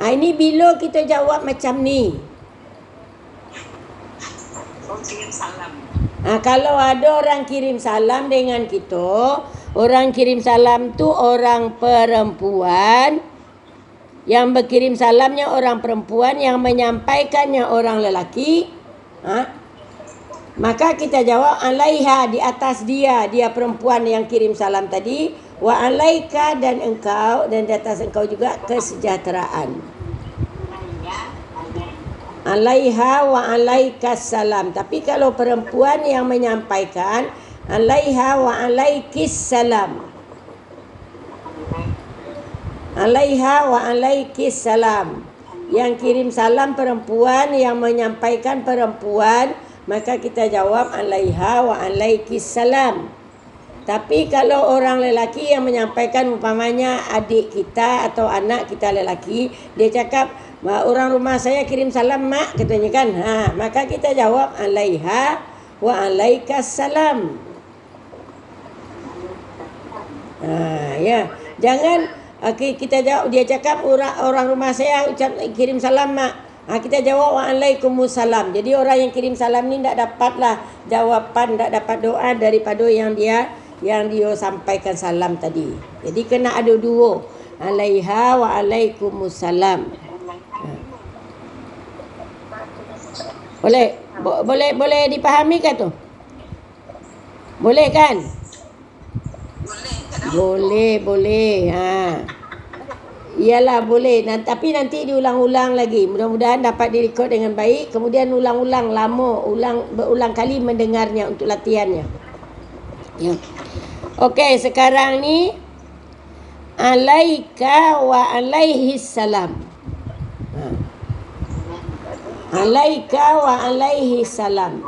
Ini bila kita jawab macam ni. Kalau ada orang kirim salam dengan kita, orang kirim salam tu orang perempuan, yang berkirim salamnya orang perempuan, yang menyampaikannya orang lelaki, maka kita jawab alaiha, di atas dia perempuan yang kirim salam tadi, wa alaika, dan engkau, dan di atas engkau juga kesejahteraan. Alaiha wa alaikas salam. Tapi kalau perempuan yang menyampaikan, alaiha wa alaikis salam. Alaiha wa alaikis salam. Yang kirim salam perempuan, yang menyampaikan perempuan, maka kita jawab alaiha wa alaikis salam. Tapi kalau orang lelaki yang menyampaikan, umpamanya adik kita atau anak kita lelaki, dia cakap, orang rumah saya kirim salam mak, katanya kan. Maka kita jawab alaiha wa alaikas salam. Ya. Jangan kita jawab, dia cakap orang rumah saya kirim salam mak. Kita jawab waalaikumsalam. Jadi orang yang kirim salam ni tak dapatlah jawapan, tak dapat doa daripada yang dia sampaikan salam tadi. Jadi kena ada dua. Alaiha wa alaikumussalam. Boleh dipahami ke tu? Boleh kan? Boleh. Iyalah boleh. Tapi nanti diulang-ulang lagi. Mudah-mudahan dapat direkod dengan baik. Kemudian ulang-ulang lama, berulang kali mendengarnya untuk latihannya. Ya. Okey, sekarang ni alaika wa alaihis salam. Alaika wa alaihis salam.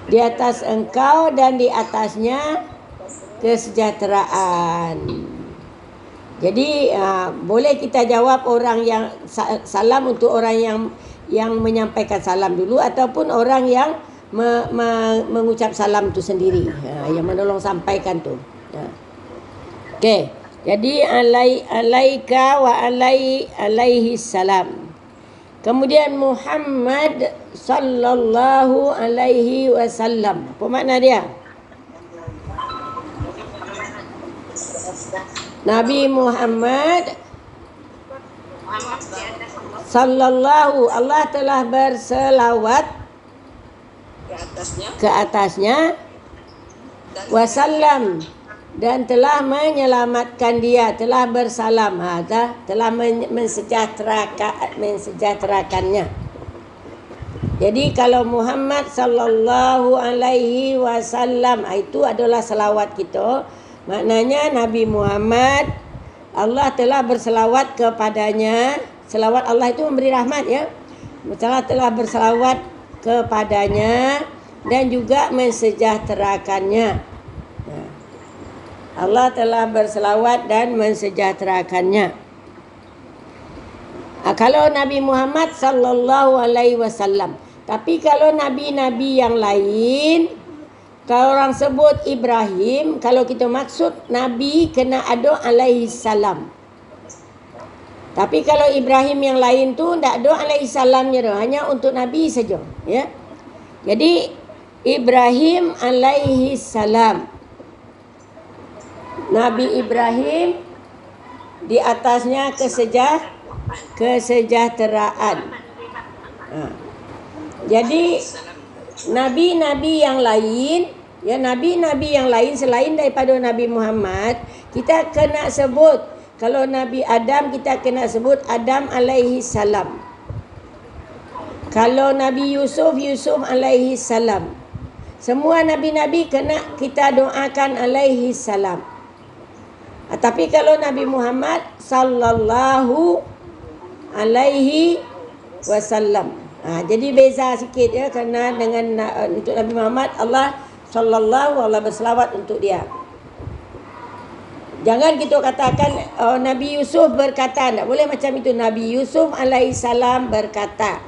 Di atas engkau dan di atasnya kesejahteraan. Jadi boleh kita jawab orang yang salam untuk orang yang menyampaikan salam dulu, ataupun orang yang mengucap salam tu sendiri, yang menolong sampaikan tu. Okey. Jadi alaika wa alaihi salam. Kemudian Muhammad sallallahu alaihi wasallam. Apa makna dia? Nabi Muhammad sallallahu, Allah telah berselawat ke atasnya wasallam, dan telah menyelamatkan dia, telah bersalam, telah mensejahterakannya. Jadi kalau Muhammad sallallahu alaihi wasallam itu adalah selawat kita, maknanya Nabi Muhammad, Allah telah berselawat kepadanya. Selawat Allah itu memberi rahmat, ya. Allah telah berselawat kepadanya dan juga mensejahterakannya. Allah telah berselawat dan mensejahterakannya. Kalau Nabi Muhammad sallallahu alaihi wasallam. Tapi kalau nabi-nabi yang lain, kalau orang sebut Ibrahim, kalau kita maksud nabi kena ada alaihi salam. Tapi kalau Ibrahim yang lain tu tak ada alaihi salamnya dah, hanya untuk nabi saja, ya. Jadi Ibrahim alaihi salam. Nabi Ibrahim di atasnya kesejahteraan. Jadi nabi-nabi yang lain, ya, nabi-nabi yang lain selain daripada Nabi Muhammad, kita kena sebut. Kalau Nabi Adam, kita kena sebut Adam alaihi salam. Kalau Nabi Yusuf, Yusuf alaihi salam. Semua nabi-nabi kena kita doakan alaihi salam. Tapi kalau Nabi Muhammad sallallahu alaihi wasallam. Jadi beza sikit ya, kerana dengan untuk Nabi Muhammad Allah sallallahu Allah berselawat untuk dia. Jangan kita katakan Nabi Yusuf berkata, tak boleh macam itu. Nabi Yusuf alaihissalam berkata.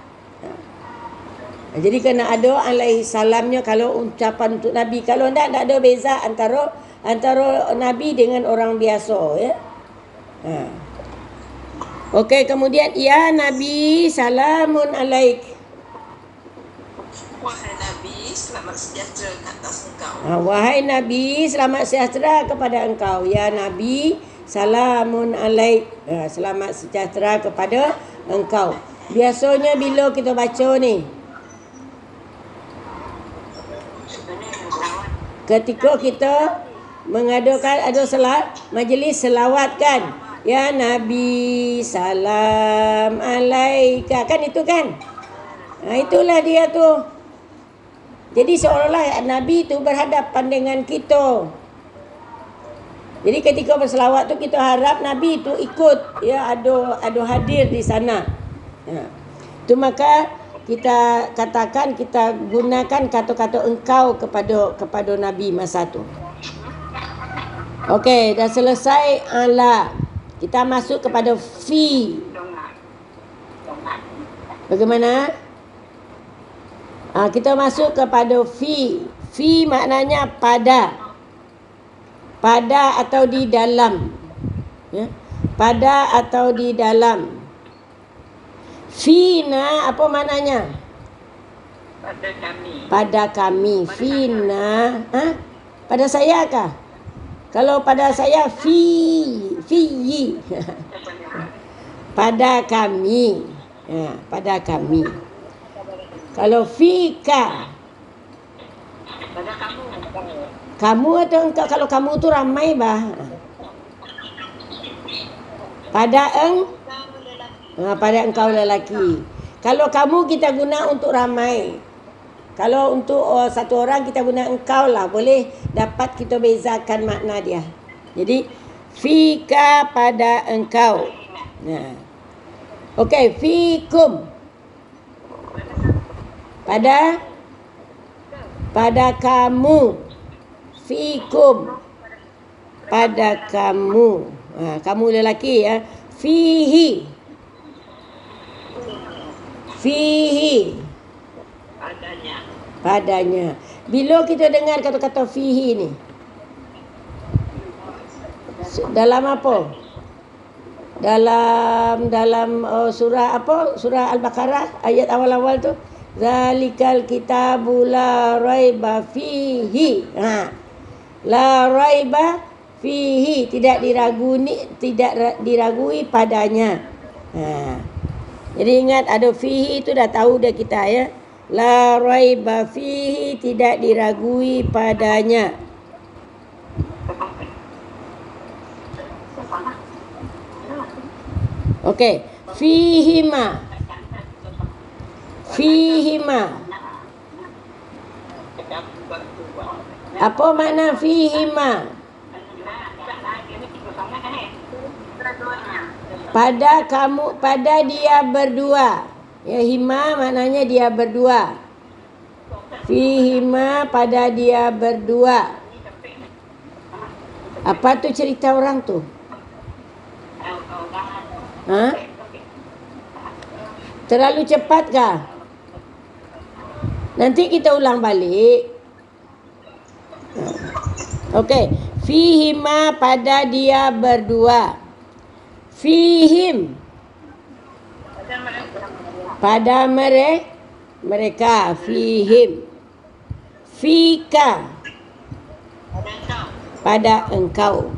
Jadi kena ada alaihissalamnya kalau ucapan untuk Nabi. Kalau tak ada beza antara Nabi dengan orang biasa ya. Okey, kemudian ya Nabi salamun alaik. Wahai Nabi, selamat sejahtera ke atas engkau. Wahai Nabi, selamat sejahtera kepada engkau. Ya Nabi, salamun alaik. Selamat sejahtera kepada engkau. Biasanya bila kita baca ni, ketika kita mengadakan majlis selawat kan, ya Nabi salam alaika, kan itu kan. Itulah dia tu. Jadi seolah-olah Nabi tu berhadapan dengan kita. Jadi ketika berselawat tu kita harap Nabi tu ikut, ya, ada hadir di sana. Tu maka kita katakan, kita gunakan kata-kata engkau kepada Nabi masa tu. Okey, dah selesai ala. Kita masuk kepada fi. Bagaimana? Kita masuk kepada fi. Fi maknanya pada. Pada atau di dalam. Ya? Pada atau di dalam. Fina apa maknanya? Pada kami. Pada kami. Fina. Pada saya kah? Kalau pada saya fi. Pada kami. Pada kami. Kalau fika, Pada kamu. kamu atau engkau? Kalau kamu tu ramai bah. Pada pada engkau lelaki. Kalau kamu kita guna untuk ramai. Kalau untuk satu orang kita guna engkau lah. Boleh dapat kita bezakan makna dia. Jadi fika pada engkau. Okey, fikum. Pada kamu. Fikum. Pada kamu. Kamu lelaki ya. Fihi. Padanya. Bila kita dengar kata-kata fihi ni, dalam apa? Dalam surah apa? Surah Al-Baqarah ayat awal-awal tu. Zalikal kitabu la raiba fihi. La raiba fihi, tidak diragui padanya. Jadi ingat ada fihi itu dah tahu dah kita ya. La raiba fihi, tidak diragui padanya. Okey, fihima. Apa makna fihima? Pada kamu, pada dia berdua. Ya, hima maknanya dia berdua. Fihima, pada dia berdua. Apa tu cerita orang tu? Terlalu cepat kah? Nanti kita ulang balik. Okey. Fihima, pada dia berdua. Fihim, pada mereka. Fihim. Fika, pada engkau.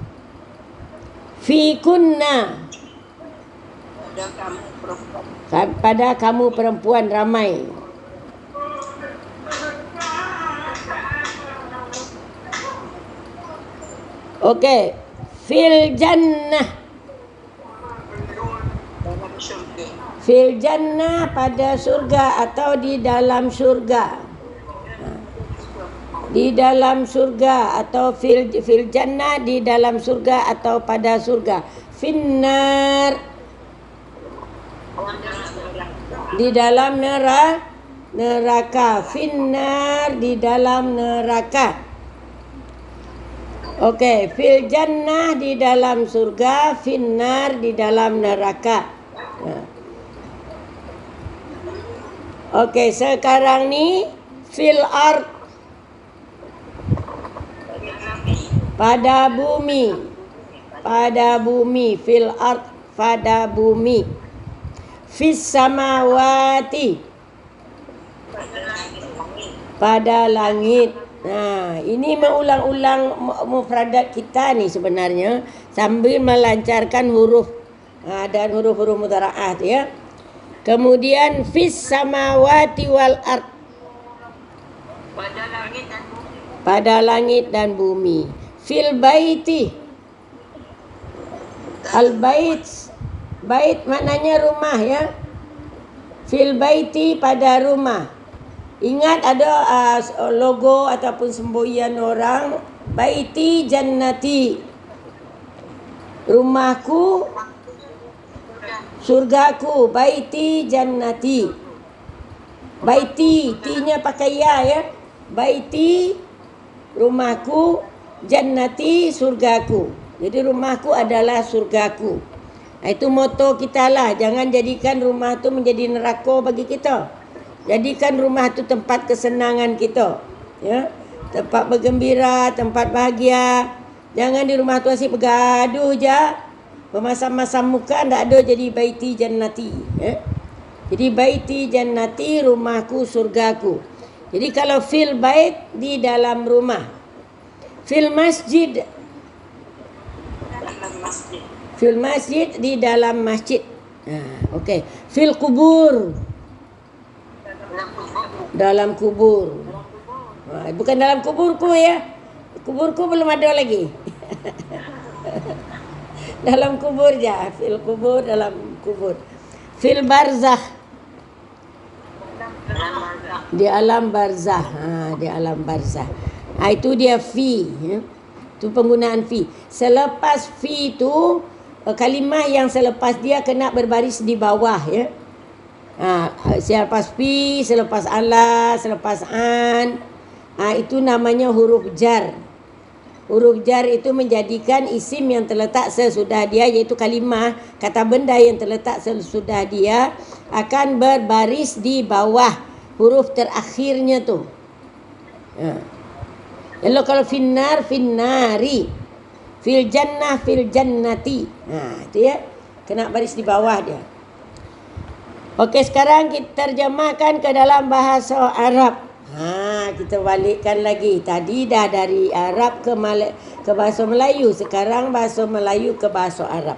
Fikunna, pada kamu perempuan ramai. Okey. Fil jannah. Fil jannah, pada surga atau di dalam surga. Di dalam surga atau fil jannah, di dalam surga atau pada surga. Finnar, di dalam neraka. Finnar, di dalam neraka. Okey, fil jannah di dalam surga, finnar di dalam neraka. Okey, sekarang ni fil ard, pada bumi. Pada bumi, fil ard, pada bumi. Fis samawati, pada langit. Nah, ini mengulang-ulang mufradat kita ni sebenarnya sambil melancarkan huruf dan huruf-huruf mudhara'ah tu ya. Kemudian fis samawati wal ard, pada langit dan bumi. Fil baiti, al bait, bait maknanya rumah ya. Fil baiti, pada rumah. Ingat ada logo ataupun semboyan orang, baiti jannati, rumahku surgaku. Baiti jannati, baiti, ti-nya pakai ya. Baiti rumahku, jannati surgaku. Jadi rumahku adalah surgaku. Itu moto kita lah. Jangan jadikan rumah tu menjadi neraka bagi kita. Jadikan rumah tu tempat kesenangan kita, ya, tempat bergembira, tempat bahagia. Jangan di rumah tu asyik bergaduh je, bermasam-masam muka, tak ada jadi baiti jannati, ya. Jadi baiti jannati, rumahku surgaku. Jadi kalau fil bait, di dalam rumah. Fil masjid, fil masjid, di dalam masjid. Okey. Fil kubur, dalam kubur. Bukan dalam kuburku ya. Kuburku belum ada lagi. Dalam kubur je. Fil kubur, dalam kubur. Fil barzah, di alam barzah. Di alam barzah. Itu dia fi ya. Itu penggunaan fi. Selepas fi tu, kalimah yang selepas dia kena berbaris di bawah ya. Selepas fi, selepas ala, selepas an, itu namanya huruf jar. Huruf jar itu menjadikan isim yang terletak sesudah dia, iaitu kalimah, kata benda yang terletak sesudah dia akan berbaris di bawah huruf terakhirnya tu. Lalu kalau finnar, finnari, fil jannah, fil jannati. Itu ya, kena baris di bawah dia. Okey, sekarang kita terjemahkan ke dalam bahasa Arab. Kita balikkan lagi. Tadi dah dari Arab ke bahasa Melayu. Sekarang bahasa Melayu ke bahasa Arab.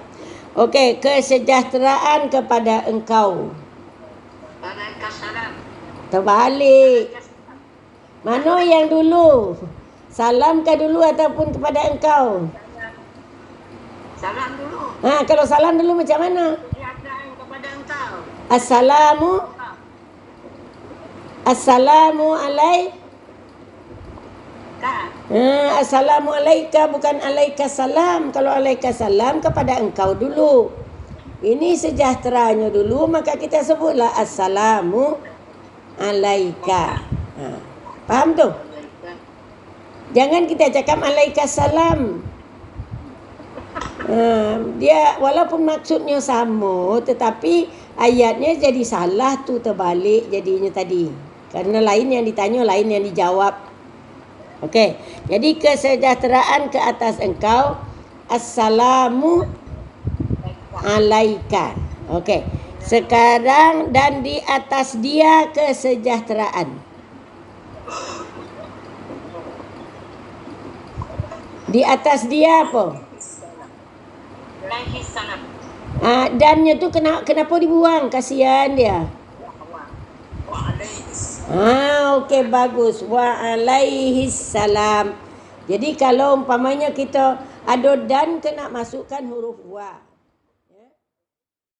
Okey, kesejahteraan kepada engkau. Terbalik. Mana yang dulu? Salam ke dulu ataupun kepada engkau? Salam dulu. Kalau salam dulu macam mana? Kepada engkau. Assalamu alaika. Assalamu alaika, bukan alaika salam. Kalau alaika salam kepada engkau dulu. Ini sejahteranya dulu, maka kita sebutlah assalamu alaika. Faham tu? Jangan kita cakap alaika salam. Dia walaupun maksudnya sama, tetapi ayatnya jadi salah tu, terbalik jadinya tadi. Karena lain yang ditanya, lain yang dijawab. Okey. Jadi kesejahteraan ke atas engkau, assalamu alaika. Okey. Sekarang dan di atas dia kesejahteraan. Di atas dia apa? Dannya tu kenapa dibuang? Kasihan dia. Okey, bagus. Wa alaihis salam. Jadi kalau umpamanya kita ada dan, kena masukkan huruf wa.